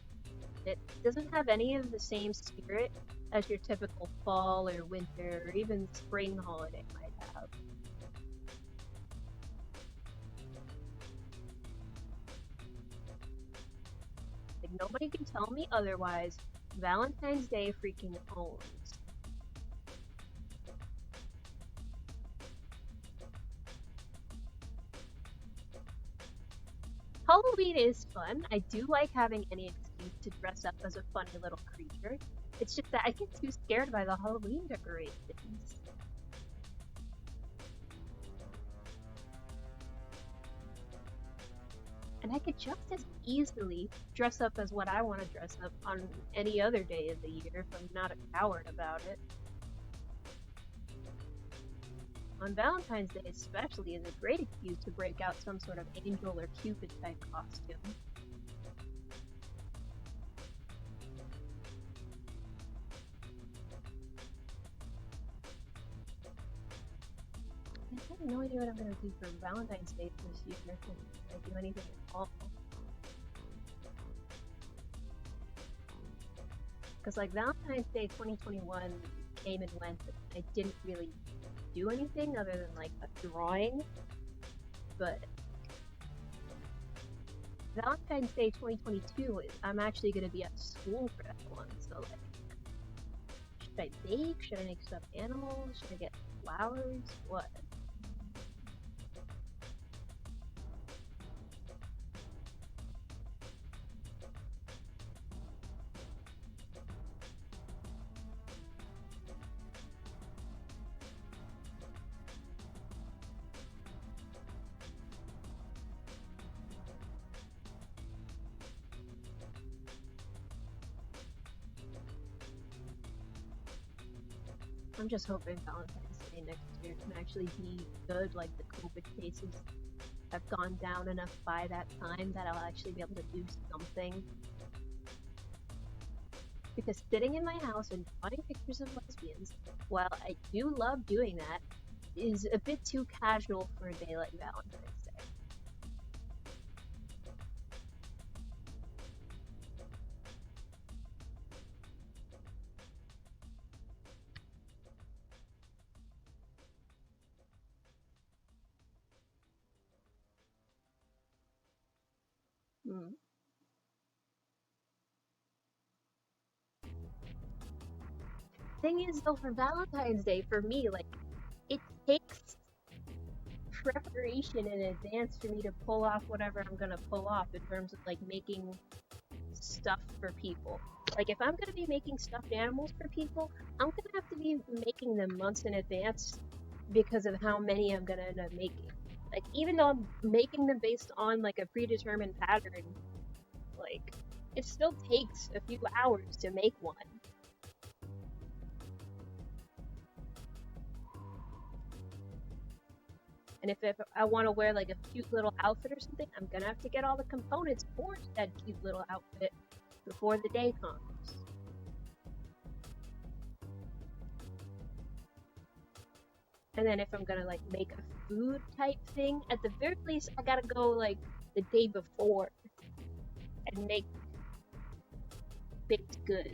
It doesn't have any of the same spirit as your typical fall or winter or even spring holiday might have. Like, nobody can tell me otherwise. Valentine's Day freaking owns. Halloween is fun. I do like having any excuse to dress up as a funny little creature. It's just that I get too scared by the Halloween decorations. And I could just as easily dress up as what I want to dress up on any other day of the year if I'm not a coward about it. On Valentine's Day especially is a great excuse to break out some sort of angel or cupid type costume. I have no idea what I'm gonna do for Valentine's Day this year, if I do anything at all. Because like Valentine's Day 2021 came and went, but I didn't really do anything other than like a drawing. But Valentine's Day 2022, I'm actually gonna be at school for that one. So like, should I bake? Should I make stuffed animals? Should I get flowers? What? I'm just hoping Valentine's Day next year can actually be good, like the COVID cases have gone down enough by that time that I'll actually be able to do something. Because sitting in my house and drawing pictures of lesbians, while I do love doing that, is a bit too casual for a day like Valentine's Day. Hmm. Thing is, though, for Valentine's Day, for me, like, it takes preparation in advance for me to pull off whatever I'm gonna pull off in terms of like making stuff for people. Like if I'm gonna be making stuffed animals for people, I'm gonna have to be making them months in advance because of how many I'm gonna end up making. Like even though I'm making them based on like a predetermined pattern, like it still takes a few hours to make one. And if I want to wear like a cute little outfit or something, I'm gonna have to get all the components for that cute little outfit before the day comes. And then if I'm gonna like make a food type thing, at the very least I gotta go like the day before and make baked goods.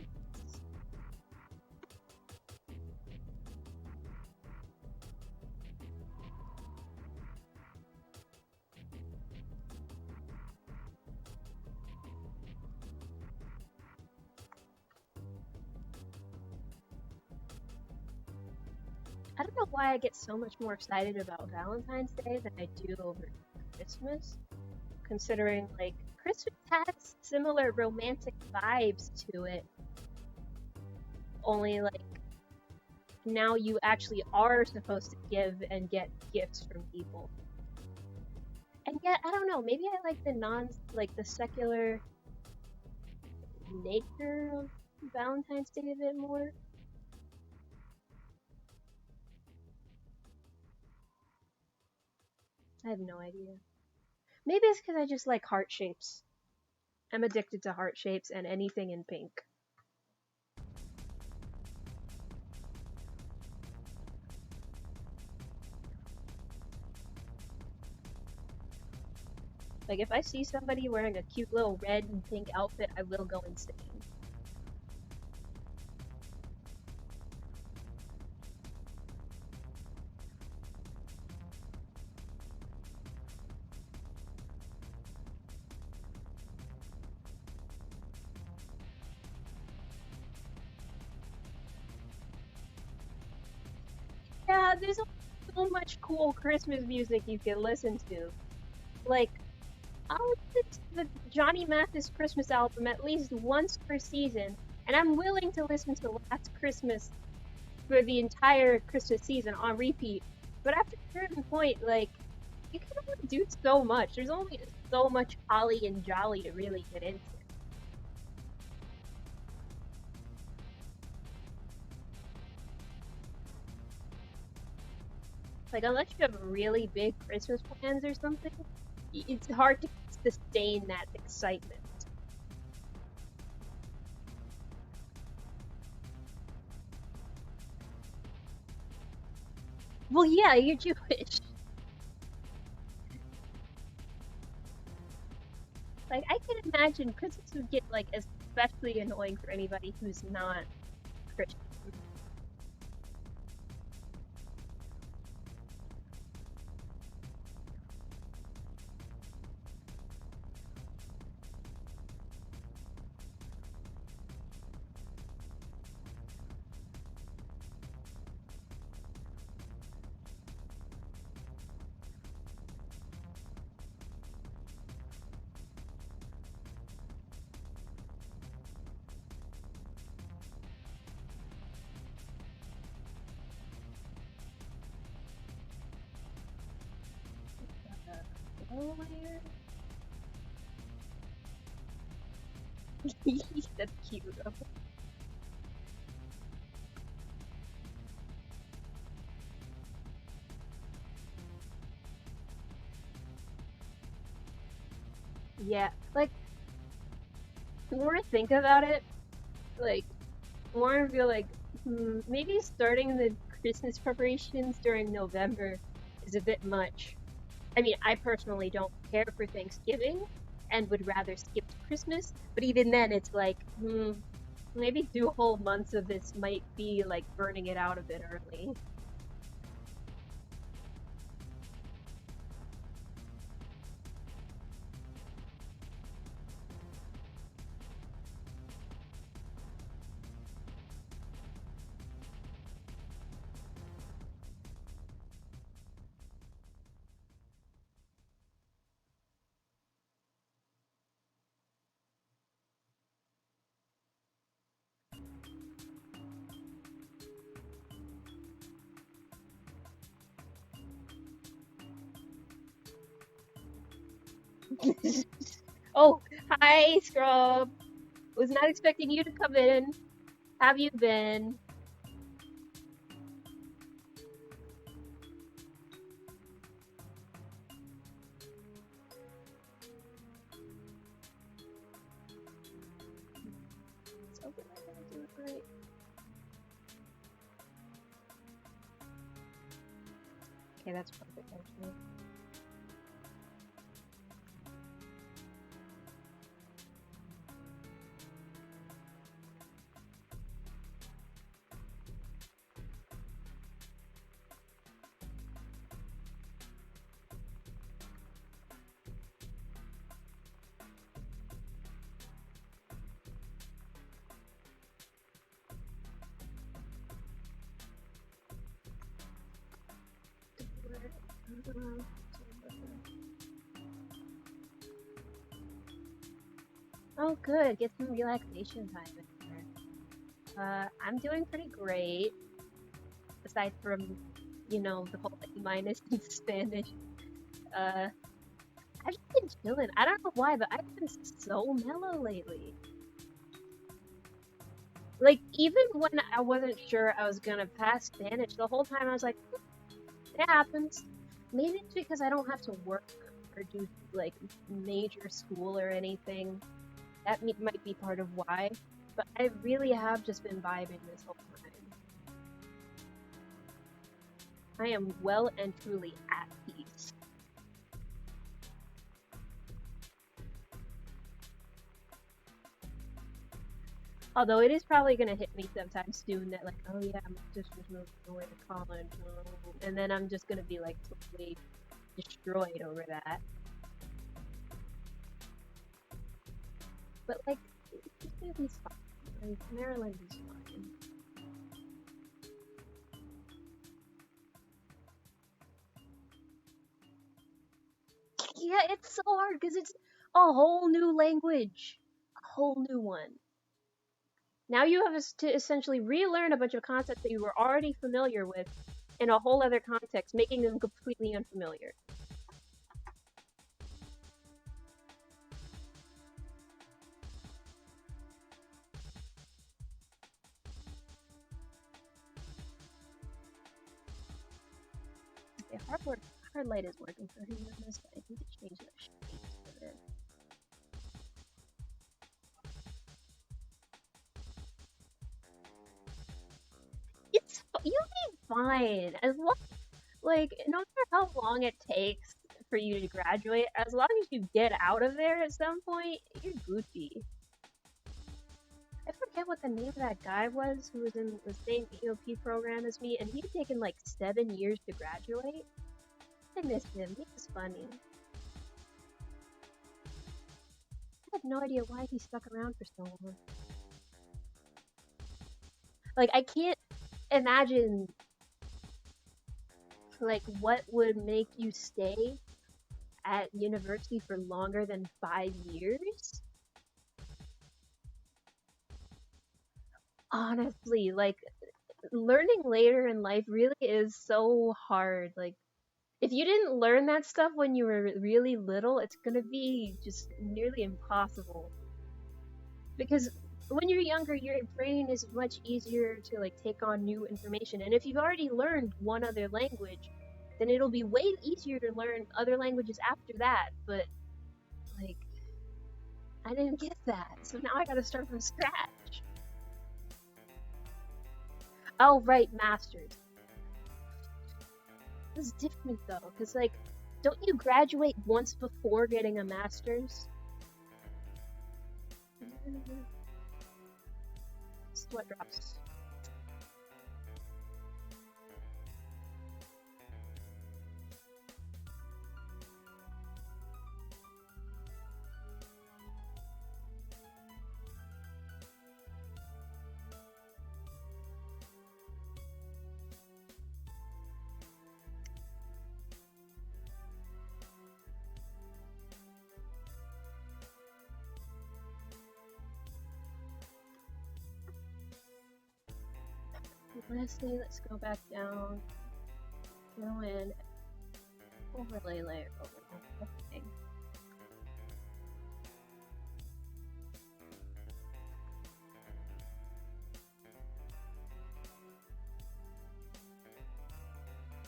I don't know why I get so much more excited about Valentine's Day than I do over Christmas, considering like Christmas has similar romantic vibes to it, only like now you actually are supposed to give and get gifts from people. And yet, I don't know, maybe I like like the secular nature of Valentine's Day a bit more. I have no idea. Maybe it's because I just like heart shapes. I'm addicted to heart shapes and anything in pink. Like if I see somebody wearing a cute little red and pink outfit, I will go insane. Yeah, there's so much cool Christmas music you can listen to. Like, I'll listen to the Johnny Mathis Christmas album at least once per season, and I'm willing to listen to Last Christmas for the entire Christmas season on repeat. But after a certain point, like, You can only do so much. There's only so much holly and jolly to really get into. Like, unless you have really big Christmas plans or something, it's hard to sustain that excitement. Well, yeah, you're Jewish. Like, I can imagine Christmas would get, like, especially annoying for anybody who's not Christian. Oh, that's cute. Yeah, like, the more I think about it, like, the more I feel like, maybe starting the Christmas preparations during November is a bit much. I mean, I personally don't care for Thanksgiving and would rather skip to Christmas, but even then, it's like, maybe 2 whole months of this might be like burning it out a bit early. Oh, hi, Scrub. Was not expecting you to come in. Have you been? So we're not gonna do it right. Okay, that's perfect actually. Oh, good. Get some relaxation time in there. I'm doing pretty great, aside from, the whole A minus in Spanish. Uh, I've just been chilling. I don't know why, but I've been so mellow lately. Like, even when I wasn't sure I was gonna pass Spanish, the whole time I was like, it happens. Maybe it's because I don't have to work or do, like, major school or anything. That might be part of why. But I really have just been vibing this whole time. I am well and truly at peace. Although it is probably gonna hit me sometime soon that like, oh yeah, my sister's moving away to college, and then I'm just gonna be like totally destroyed over that. But like, it's gonna be fine. Like, Maryland is fine. Yeah, it's so hard because it's a whole new language, a whole new one. Now you have to essentially relearn a bunch of concepts that you were already familiar with in a whole other context, making them completely unfamiliar. Okay, hard light is working for him on this, but I need to change the shapes for it. You'll be fine as long, like, no matter how long it takes for you to graduate, as long as you get out of there at some point, you're Gucci. I forget what the name of that guy was who was in the same EOP program as me, and he'd taken like 7 years to graduate. I missed him. He was funny. I have no idea why he stuck around for so long. Like, I can't imagine, like, what would make you stay at university for longer than 5 years? Honestly, like, learning later in life really is so hard. Like, if you didn't learn that stuff when you were really little, it's gonna be just nearly impossible. Because when you're younger, your brain is much easier to like take on new information. And if you've already learned one other language, then it'll be way easier to learn other languages after that. But like, I didn't get that, so now I gotta start from scratch. Oh, right, masters. This is different though, because like, don't you graduate once before getting a master's? Sweat drops. Lastly, let's go back down, go in, overlay layer, okay.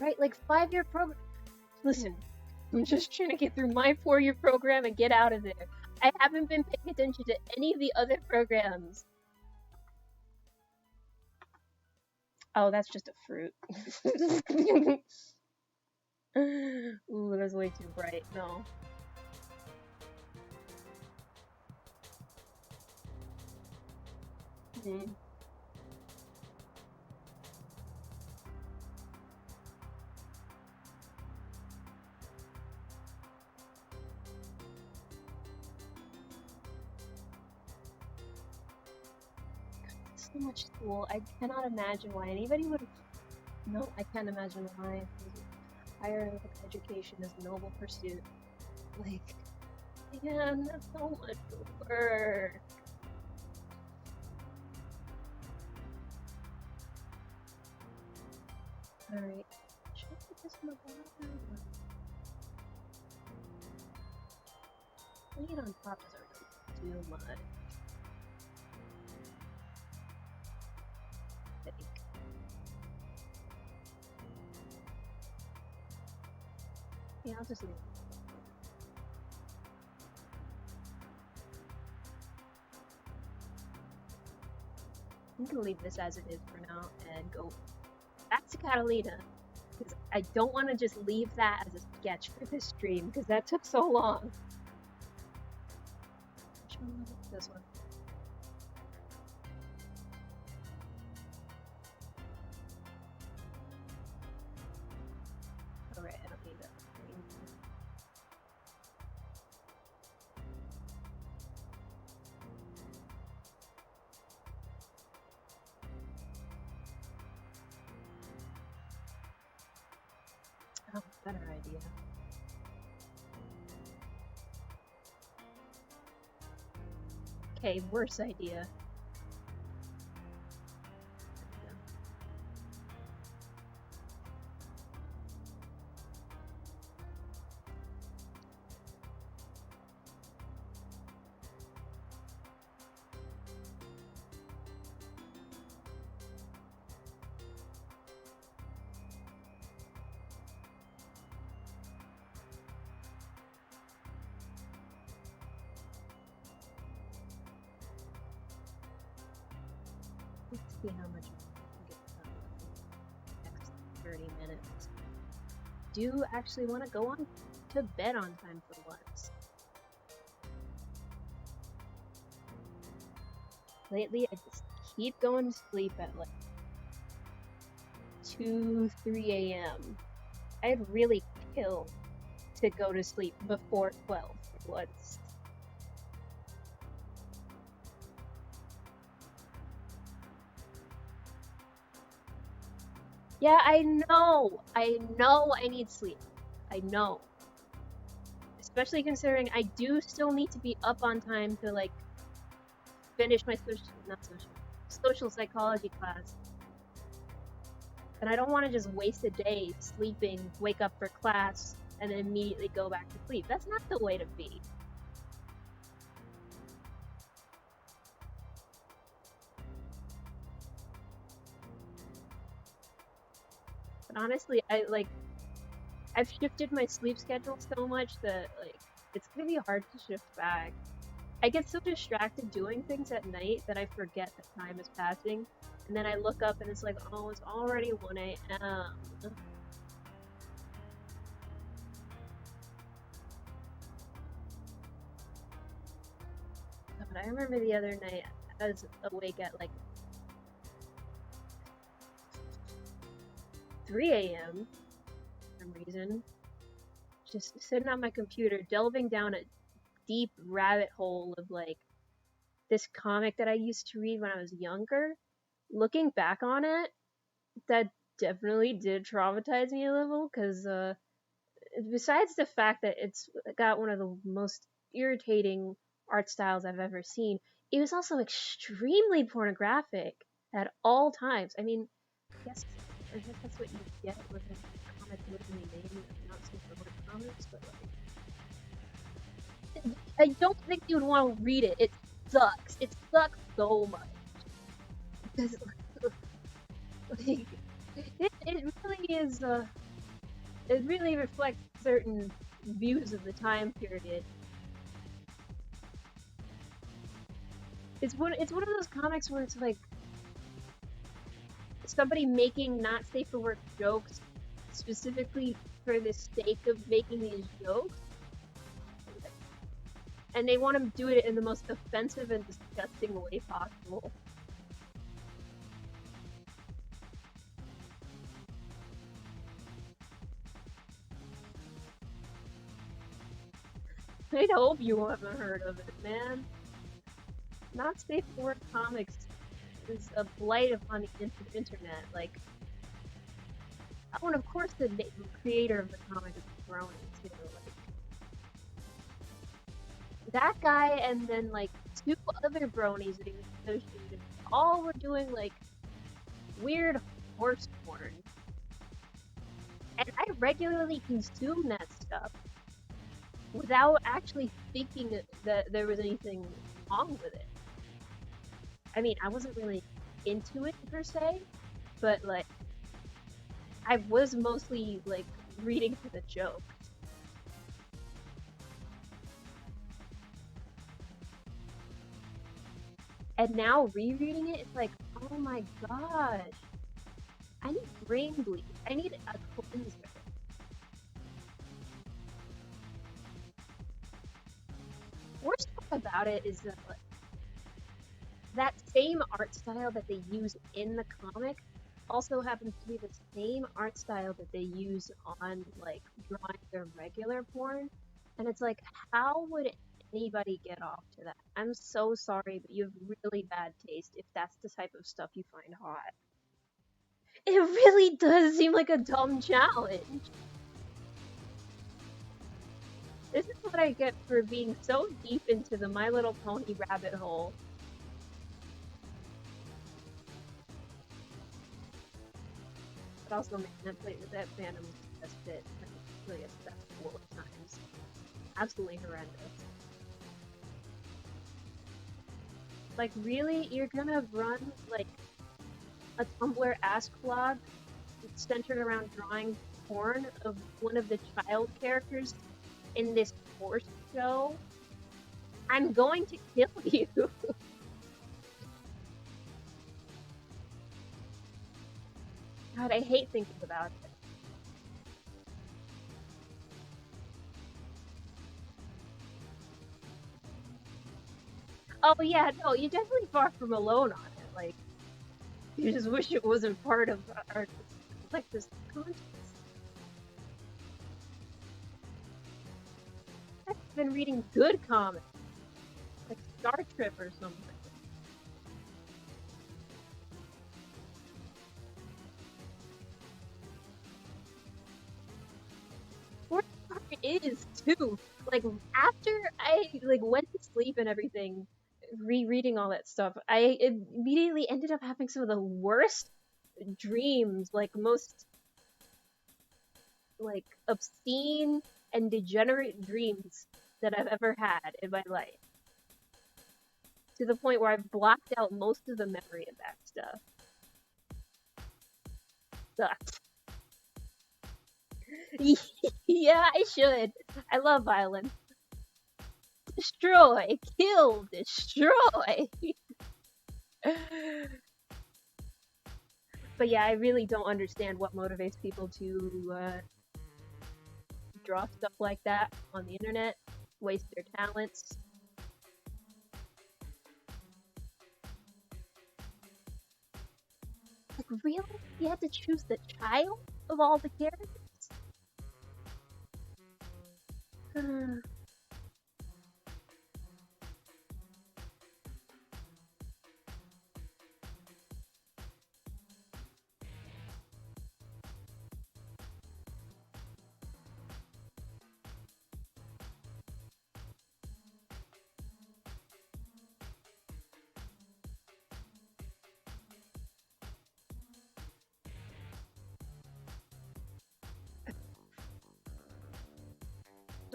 Right, like 5-year program. Listen, I'm just trying to get through my 4-year program and get out of there. I haven't been paying attention to any of the other programs. Oh, that's just a fruit. Ooh, that's way too bright. No. Mm. So much school. I cannot imagine why anybody would. No, I can't imagine why. Higher education is a noble pursuit. Like, man, that's so much work. Alright. Should I put this in the bottom? Putting it on top is already too much. I think. Yeah, I'll just leave it. I'm gonna leave this as it is for now and go back to Catalina. Because I don't want to just leave that as a sketch for this stream, because that took so long. Which one was it? This one. Alright, I don't need that. Oh, better idea. Okay, worse idea. see how much I can get done in the next 30 minutes. Do actually want to go on to bed on time for once. Lately, I just keep going to sleep at like 2, 3 a.m. I'd really kill to go to sleep before 12 for once. Yeah, I know I need sleep. I know. Especially considering I do still need to be up on time to like finish my social psychology class. And I don't want to just waste a day sleeping, wake up for class, and then immediately go back to sleep. That's not the way to be. But honestly, I've shifted my sleep schedule so much that like it's gonna be hard to shift back. I get so distracted doing things at night that I forget that time is passing, and then I look up and it's like, oh, it's already 1 a.m. But I remember the other night I was awake at like 3 a.m. for some reason, just sitting on my computer, delving down a deep rabbit hole of like this comic that I used to read when I was younger. Looking back on it, that definitely did traumatize me a little because besides the fact that it's got one of the most irritating art styles I've ever seen, it was also extremely pornographic at all times. I mean, I guess that's what you get with a comic literally made not safe for work comics, but like, I don't think you'd want to read it. It sucks. It sucks so much because like, it really is. It really reflects certain views of the time period. It's one of those comics where it's like somebody making not safe for work jokes specifically for the sake of making these jokes, and they want to do it in the most offensive and disgusting way possible. I hope you haven't heard of it, man. Not safe for work comics is a blight upon the internet. Like, oh, and of course the creator of the comic is a brony too. Like, that guy and then like 2 other bronies that he was associated with all were doing like weird horse porn. And I regularly consume that stuff without actually thinking that there was anything wrong with it. I mean, I wasn't really into it per se, but like, I was mostly like reading for the jokes. And now rereading it, it's like, oh my gosh, I need brain bleed. I need a cleanser. Worst part about it is that like, that same art style that they use in the comic also happens to be the same art style that they use on like drawing their regular porn. And it's like, how would anybody get off to that? I'm so sorry, but you have really bad taste if that's the type of stuff you find hot. It really does seem like a dumb challenge. This is what I get for being so deep into the My Little Pony rabbit hole. But also, man, that fandom has been really acceptable at times. Absolutely horrendous. Like, really? You're gonna run, like, a Tumblr Ask blog centered around drawing porn of one of the child characters in this horse show? I'm going to kill you. God, I hate thinking about it. Oh yeah, no, you're definitely far from alone on it. Like, you just wish it wasn't part of our collective conscience. I've been reading good comics, like Star Trek or something. Worst part is too, like after I like went to sleep and everything, rereading all that stuff, I immediately ended up having some of the worst dreams, like most like obscene and degenerate dreams that I've ever had in my life. To the point where I've blocked out most of the memory of that stuff. Sucks. Yeah, I should. I love violence. Destroy, kill, destroy. But yeah, I really don't understand what motivates people to draw stuff like that on the internet, waste their talents. Like, really? You had to choose the child of all the characters?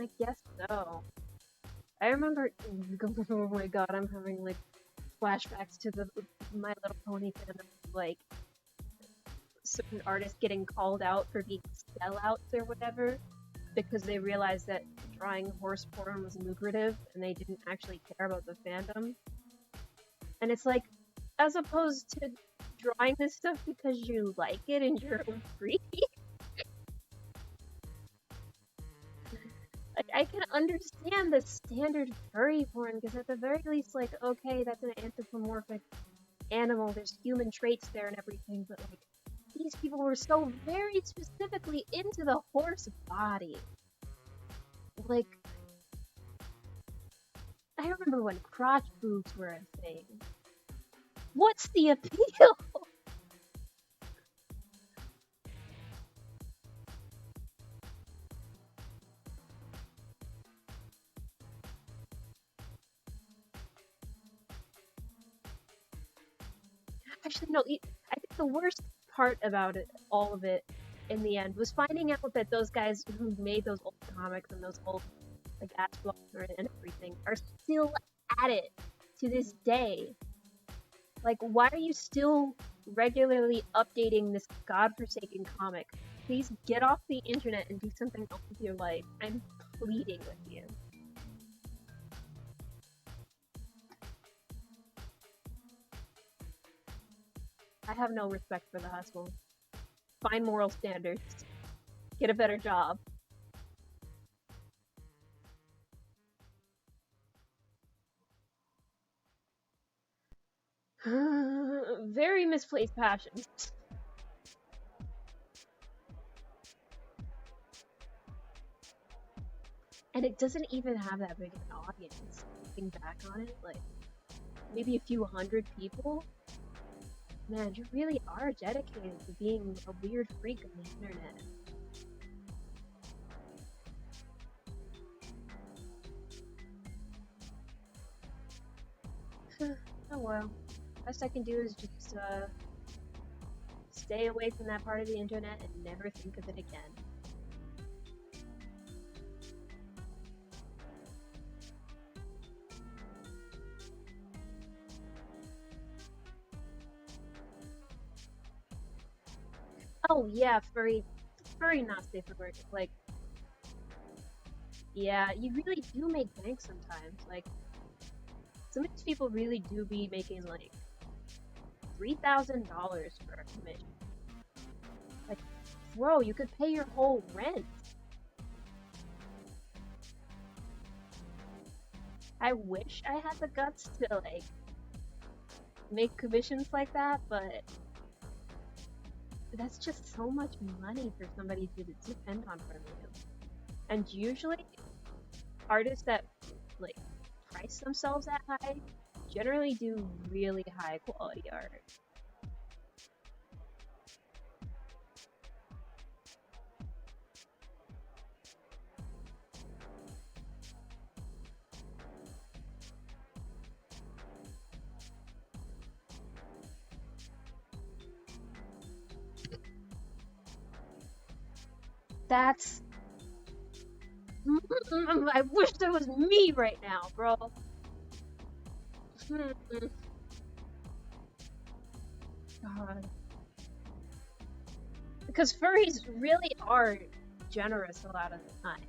I guess so. I remember, oh my god, I'm having like flashbacks to the My Little Pony fandom, like certain artists getting called out for being sellouts or whatever because they realized that drawing horse porn was lucrative and they didn't actually care about the fandom. And it's like, as opposed to drawing this stuff because you like it and you're free. Like, I can understand the standard furry porn because at the very least, like, okay, that's an anthropomorphic animal, there's human traits there and everything, but like, these people were so very specifically into the horse body. Like, I remember when crotch boobs were a thing. What's the appeal? Actually, no, I think the worst part about it, all of it, in the end, was finding out that those guys who made those old comics and those old, like, ass blogs and everything are still at it to this day. Like, why are you still regularly updating this godforsaken comic? Please get off the internet and do something else with your life. I'm pleading with you. I have no respect for the hustle. Find moral standards. Get a better job. Very misplaced passions. And it doesn't even have that big of an audience. Looking back on it, like maybe a few hundred people. Man, you really are dedicated to being a weird freak on the internet. Oh well. Best I can do is just stay away from that part of the internet and never think of it again. Oh yeah, furry not safe for work. Like, yeah, you really do make bank sometimes. Like, some of these people really do be making like $3,000 for a commission. Bro, you could pay your whole rent. I wish I had the guts to, like, make commissions like that, but that's just so much money for somebody to depend on from you. And usually, artists that, like, price themselves that high generally do really high quality art. That's... I wish that was me right now, bro. God. Because furries really are generous a lot of the time.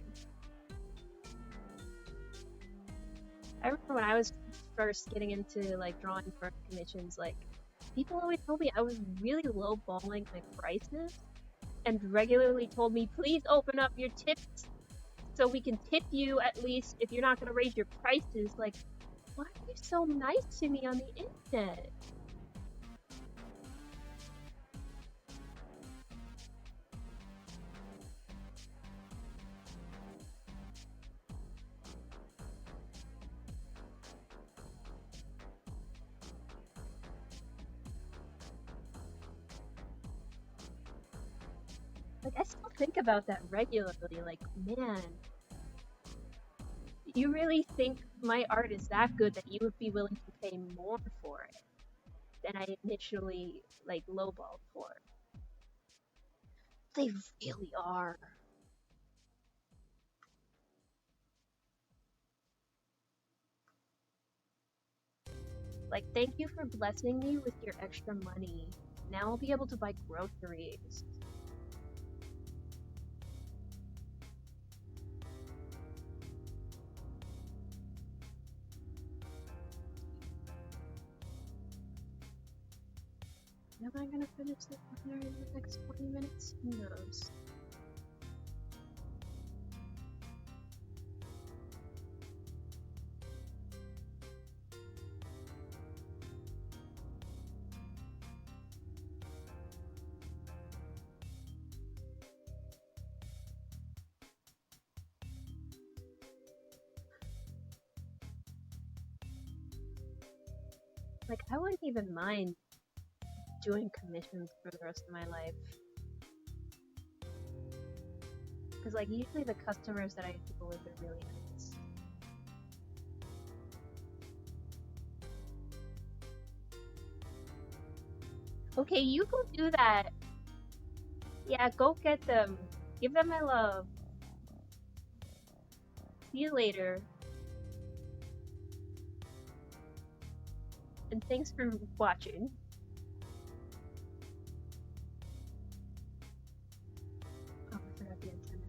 I remember when I was first getting into, like, drawing for commissions, like, people always told me I was really lowballing my prices and regularly told me, please open up your tips so we can tip you at least if you're not going to raise your prices. Like, why are you so nice to me on the internet? Like, I still think about that regularly. Like, man, you really think my art is that good that you would be willing to pay more for it than I initially, like, lowballed for? They really are. Like, thank you for blessing me with your extra money. Now I'll be able to buy groceries. Am I gonna finish this webinar in the next 20 minutes? Who knows? Like, I wouldn't even mind doing commissions for the rest of my life. Because, like, usually the customers that I deal with are really nice. Okay, you go do that. Yeah, go get them. Give them my love. See you later. And thanks for watching. Oh, I forgot the antenna.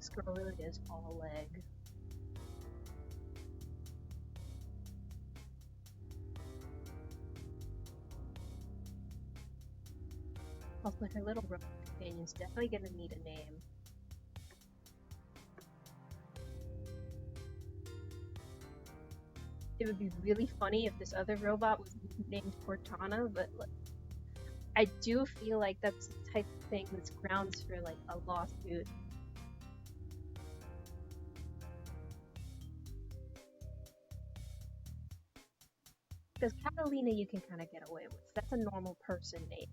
This girl really is all leg. Also, her little robot companion's definitely gonna need a name. It would be really funny if this other robot was named Cortana, but like, I do feel like that's the type of thing that's grounds for like a lawsuit. Because Catalina you can kind of get away with. That's a normal person name.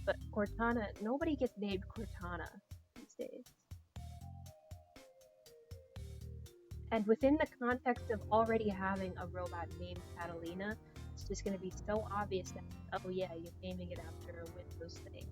But Cortana, nobody gets named Cortana these days. And within the context of already having a robot named Catalina, it's just going to be so obvious that, oh yeah, you're naming it after a Windows thing.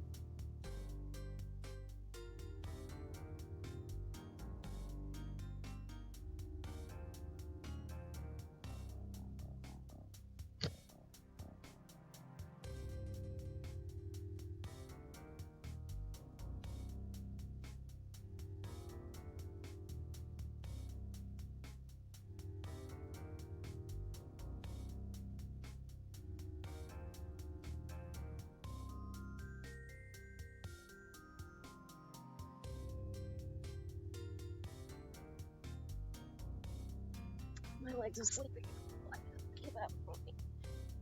My legs are sleeping. Give up for me.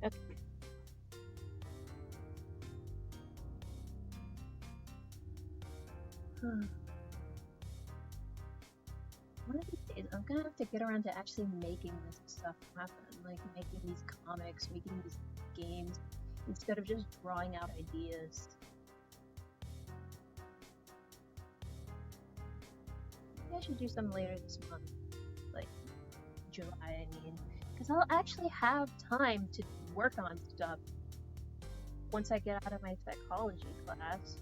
Okay. One of these days, I'm gonna have to get around to actually making this stuff happen. Like making these comics, making these games, instead of just drawing out ideas. Maybe I should do some later this month. Like July, I mean. Because I'll actually have time to work on stuff once I get out of my psychology class.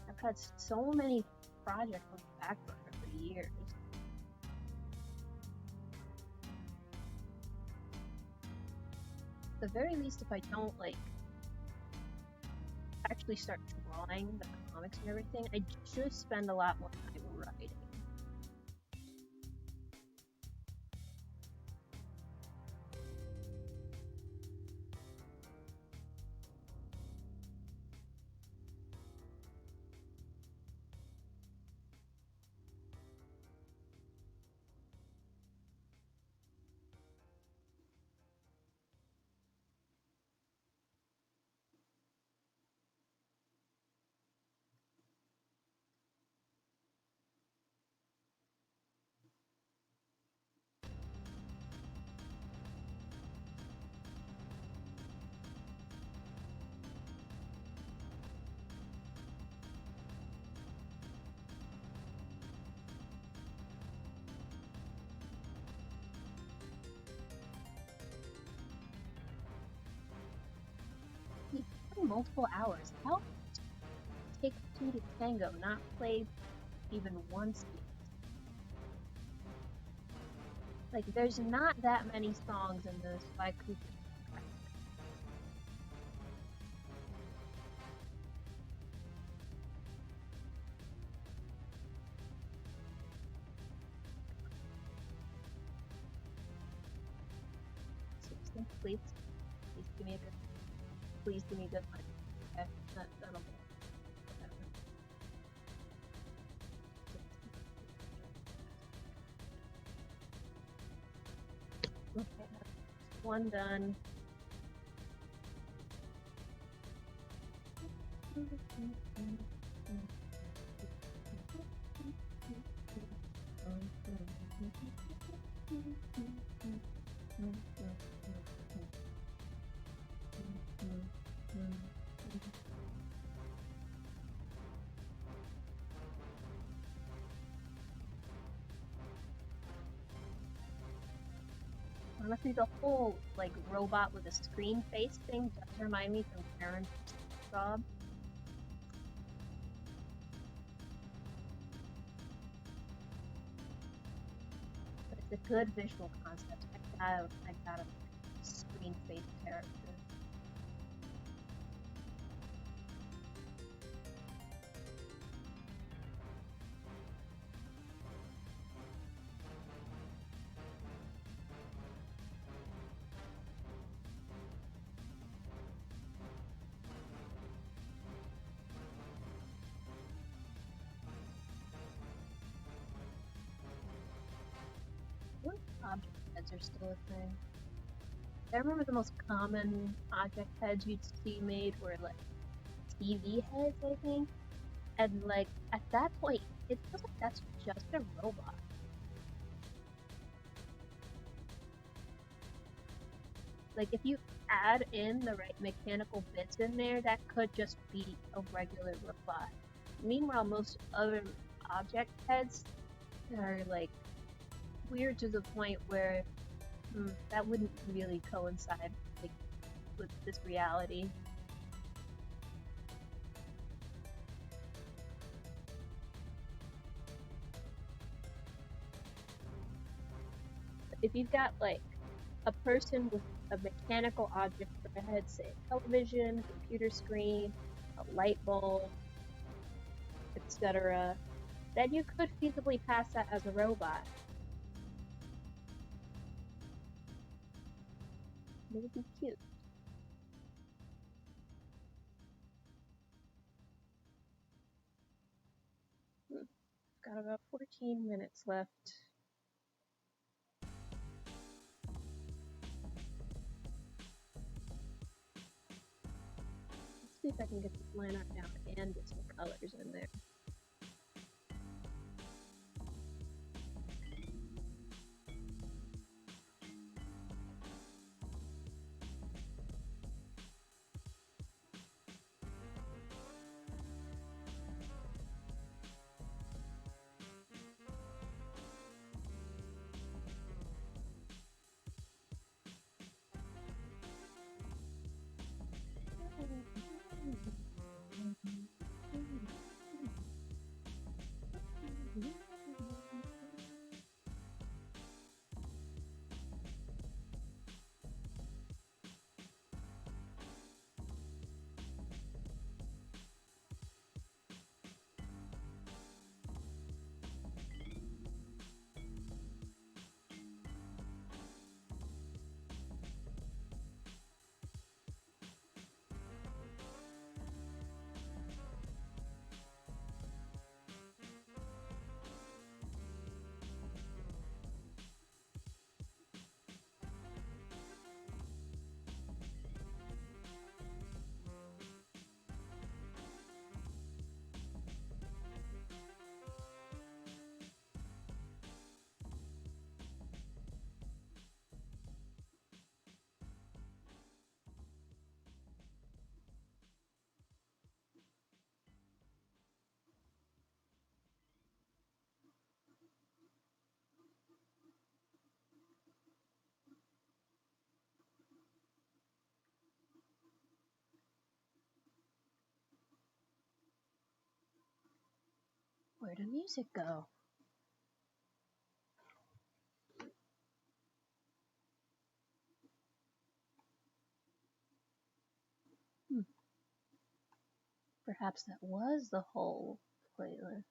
I've had so many projects on the back burner for years. At the very least, if I don't, like, actually start drawing the comics and everything, I should spend a lot more time writing. Multiple hours. How take two to tango, not play even once yet? Like, there's not that many songs in this by Cooper. Please, please give me a good. Please give me a good one. Okay, that'll be. Okay, that's one done. Honestly, the whole like robot with a screen face thing does remind me from Karen's job. But it's a good visual concept. I got a screen face character. object heads are still a thing. I remember the most common object heads you'd see made were like TV heads, I think. And like at that point, it feels like that's just a robot. Like if you add in the right mechanical bits in there, that could just be a regular robot. Meanwhile, most other object heads are like weird to the point where that wouldn't really coincide like with this reality. If you've got like a person with a mechanical object for a head, say a television, computer screen, a light bulb, etc., then you could feasibly pass that as a robot. It would be cute. Got about 14 minutes left. Let's see if I can get this line art down and get some colors in there. Where'd the music go? Perhaps that was the whole playlist.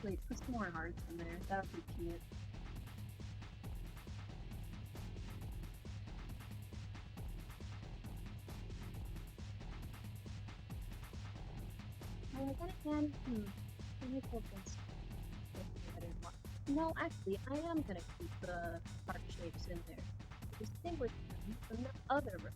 Wait, put some more hearts in there. That would be cute. Then again, let me focus. No, actually, I am gonna keep the heart shapes in there to distinguish them from the other robots.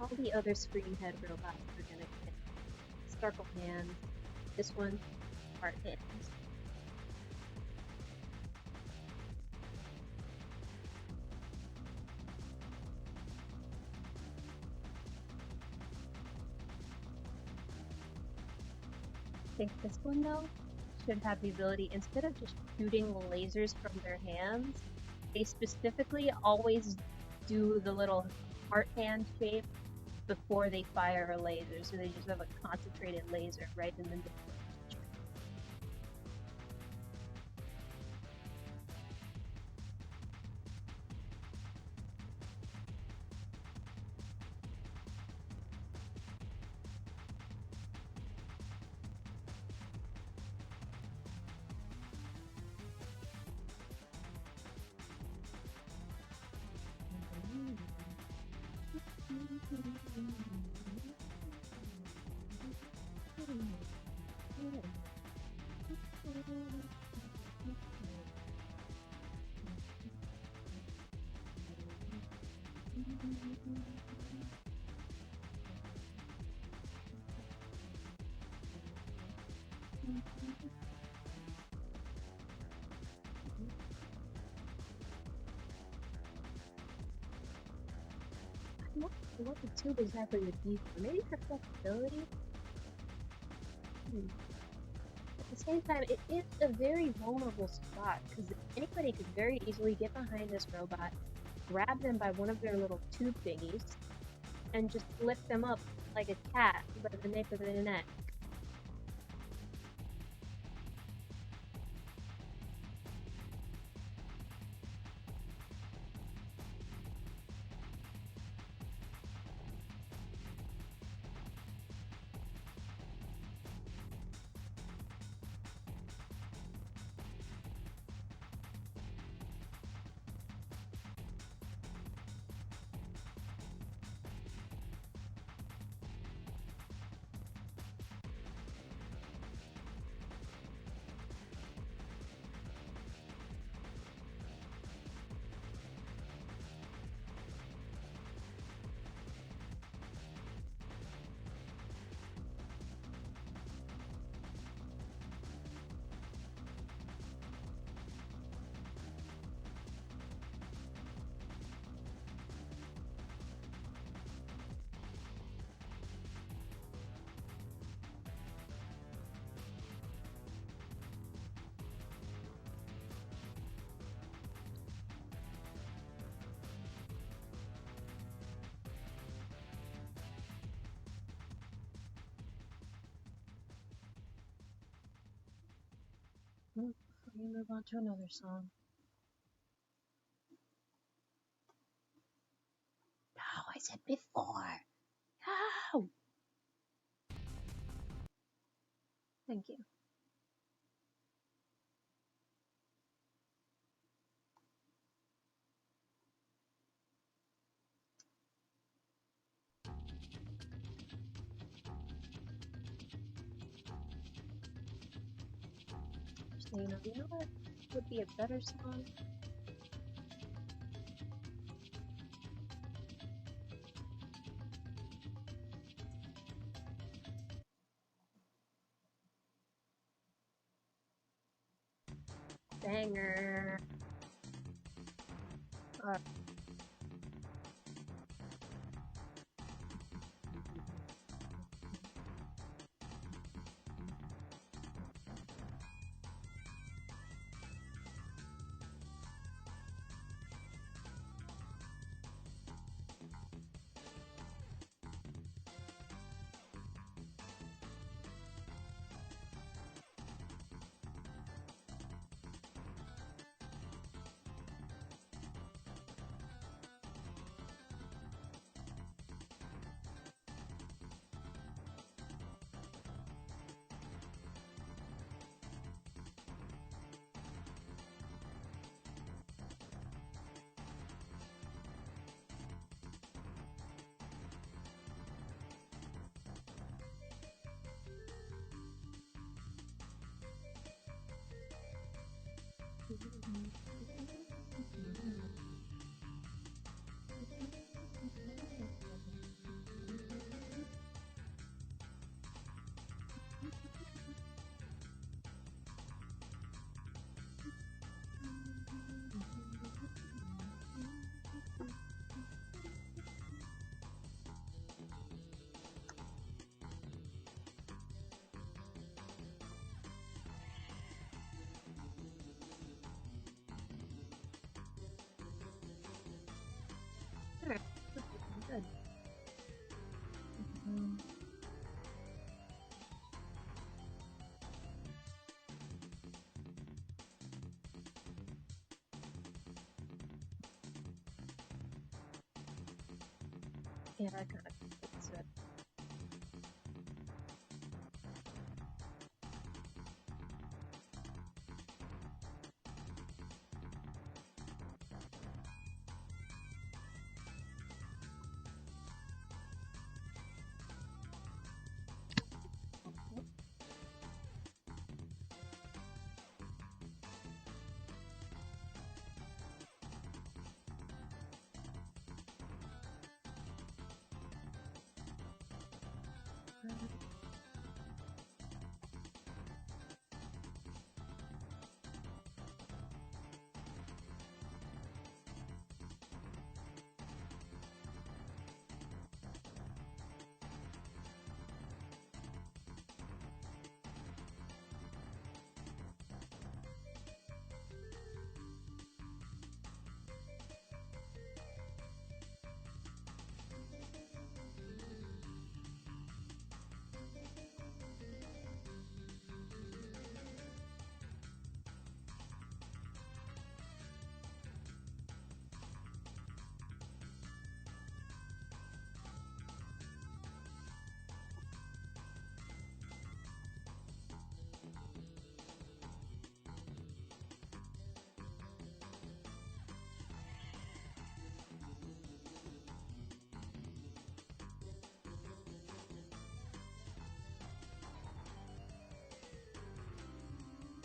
All the other screen head robots are gonna get circle hands. This one, heart hands. I think this one, though, should have the ability, instead of just shooting lasers from their hands, they specifically always do the little heart hand shape before they fire a laser, so they just have a concentrated laser right in the middle. I'm not sure what the tube exactly would be for. Maybe for flexibility? At the same time, it is a very vulnerable spot, because anybody could very easily get behind this robot, grab them by one of their little tube thingies, and just lift them up like a cat by the nape of the neck. Before we move on to another song. No, I said before. No! Thank you. So, you know what would be a better song? Banger. Alright, that's looking good. Um, yeah, I kind of fits it.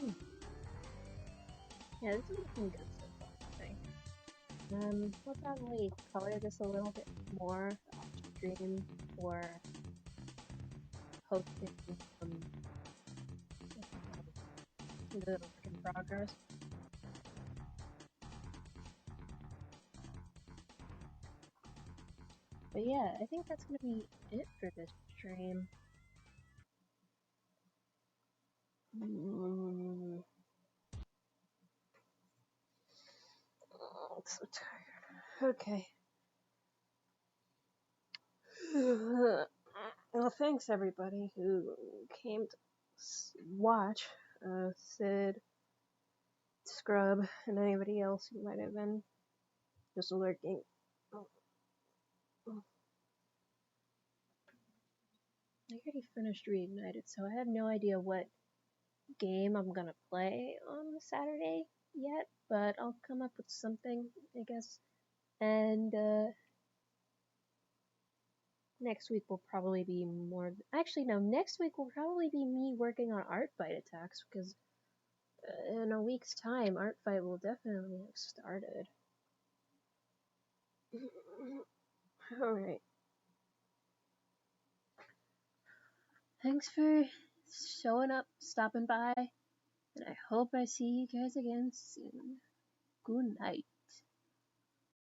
Hmm. Yeah, this is looking good so far, I think. We'll probably color this a little bit more off stream for posting the work in progress. But yeah, I think that's gonna be it for this stream. I'm so tired. Okay. Well, thanks everybody who came to watch. Sid, Scrub, and anybody else who might have been just lurking. I already finished Reignited, so I have no idea what game I'm gonna play on Saturday yet, but I'll come up with something, I guess. And next week will probably be more. Actually, no, next week will probably be me working on art fight attacks because in a week's time, art fight will definitely have started. Alright. Thanks for showing up, stopping by, and I hope I see you guys again soon. Good night.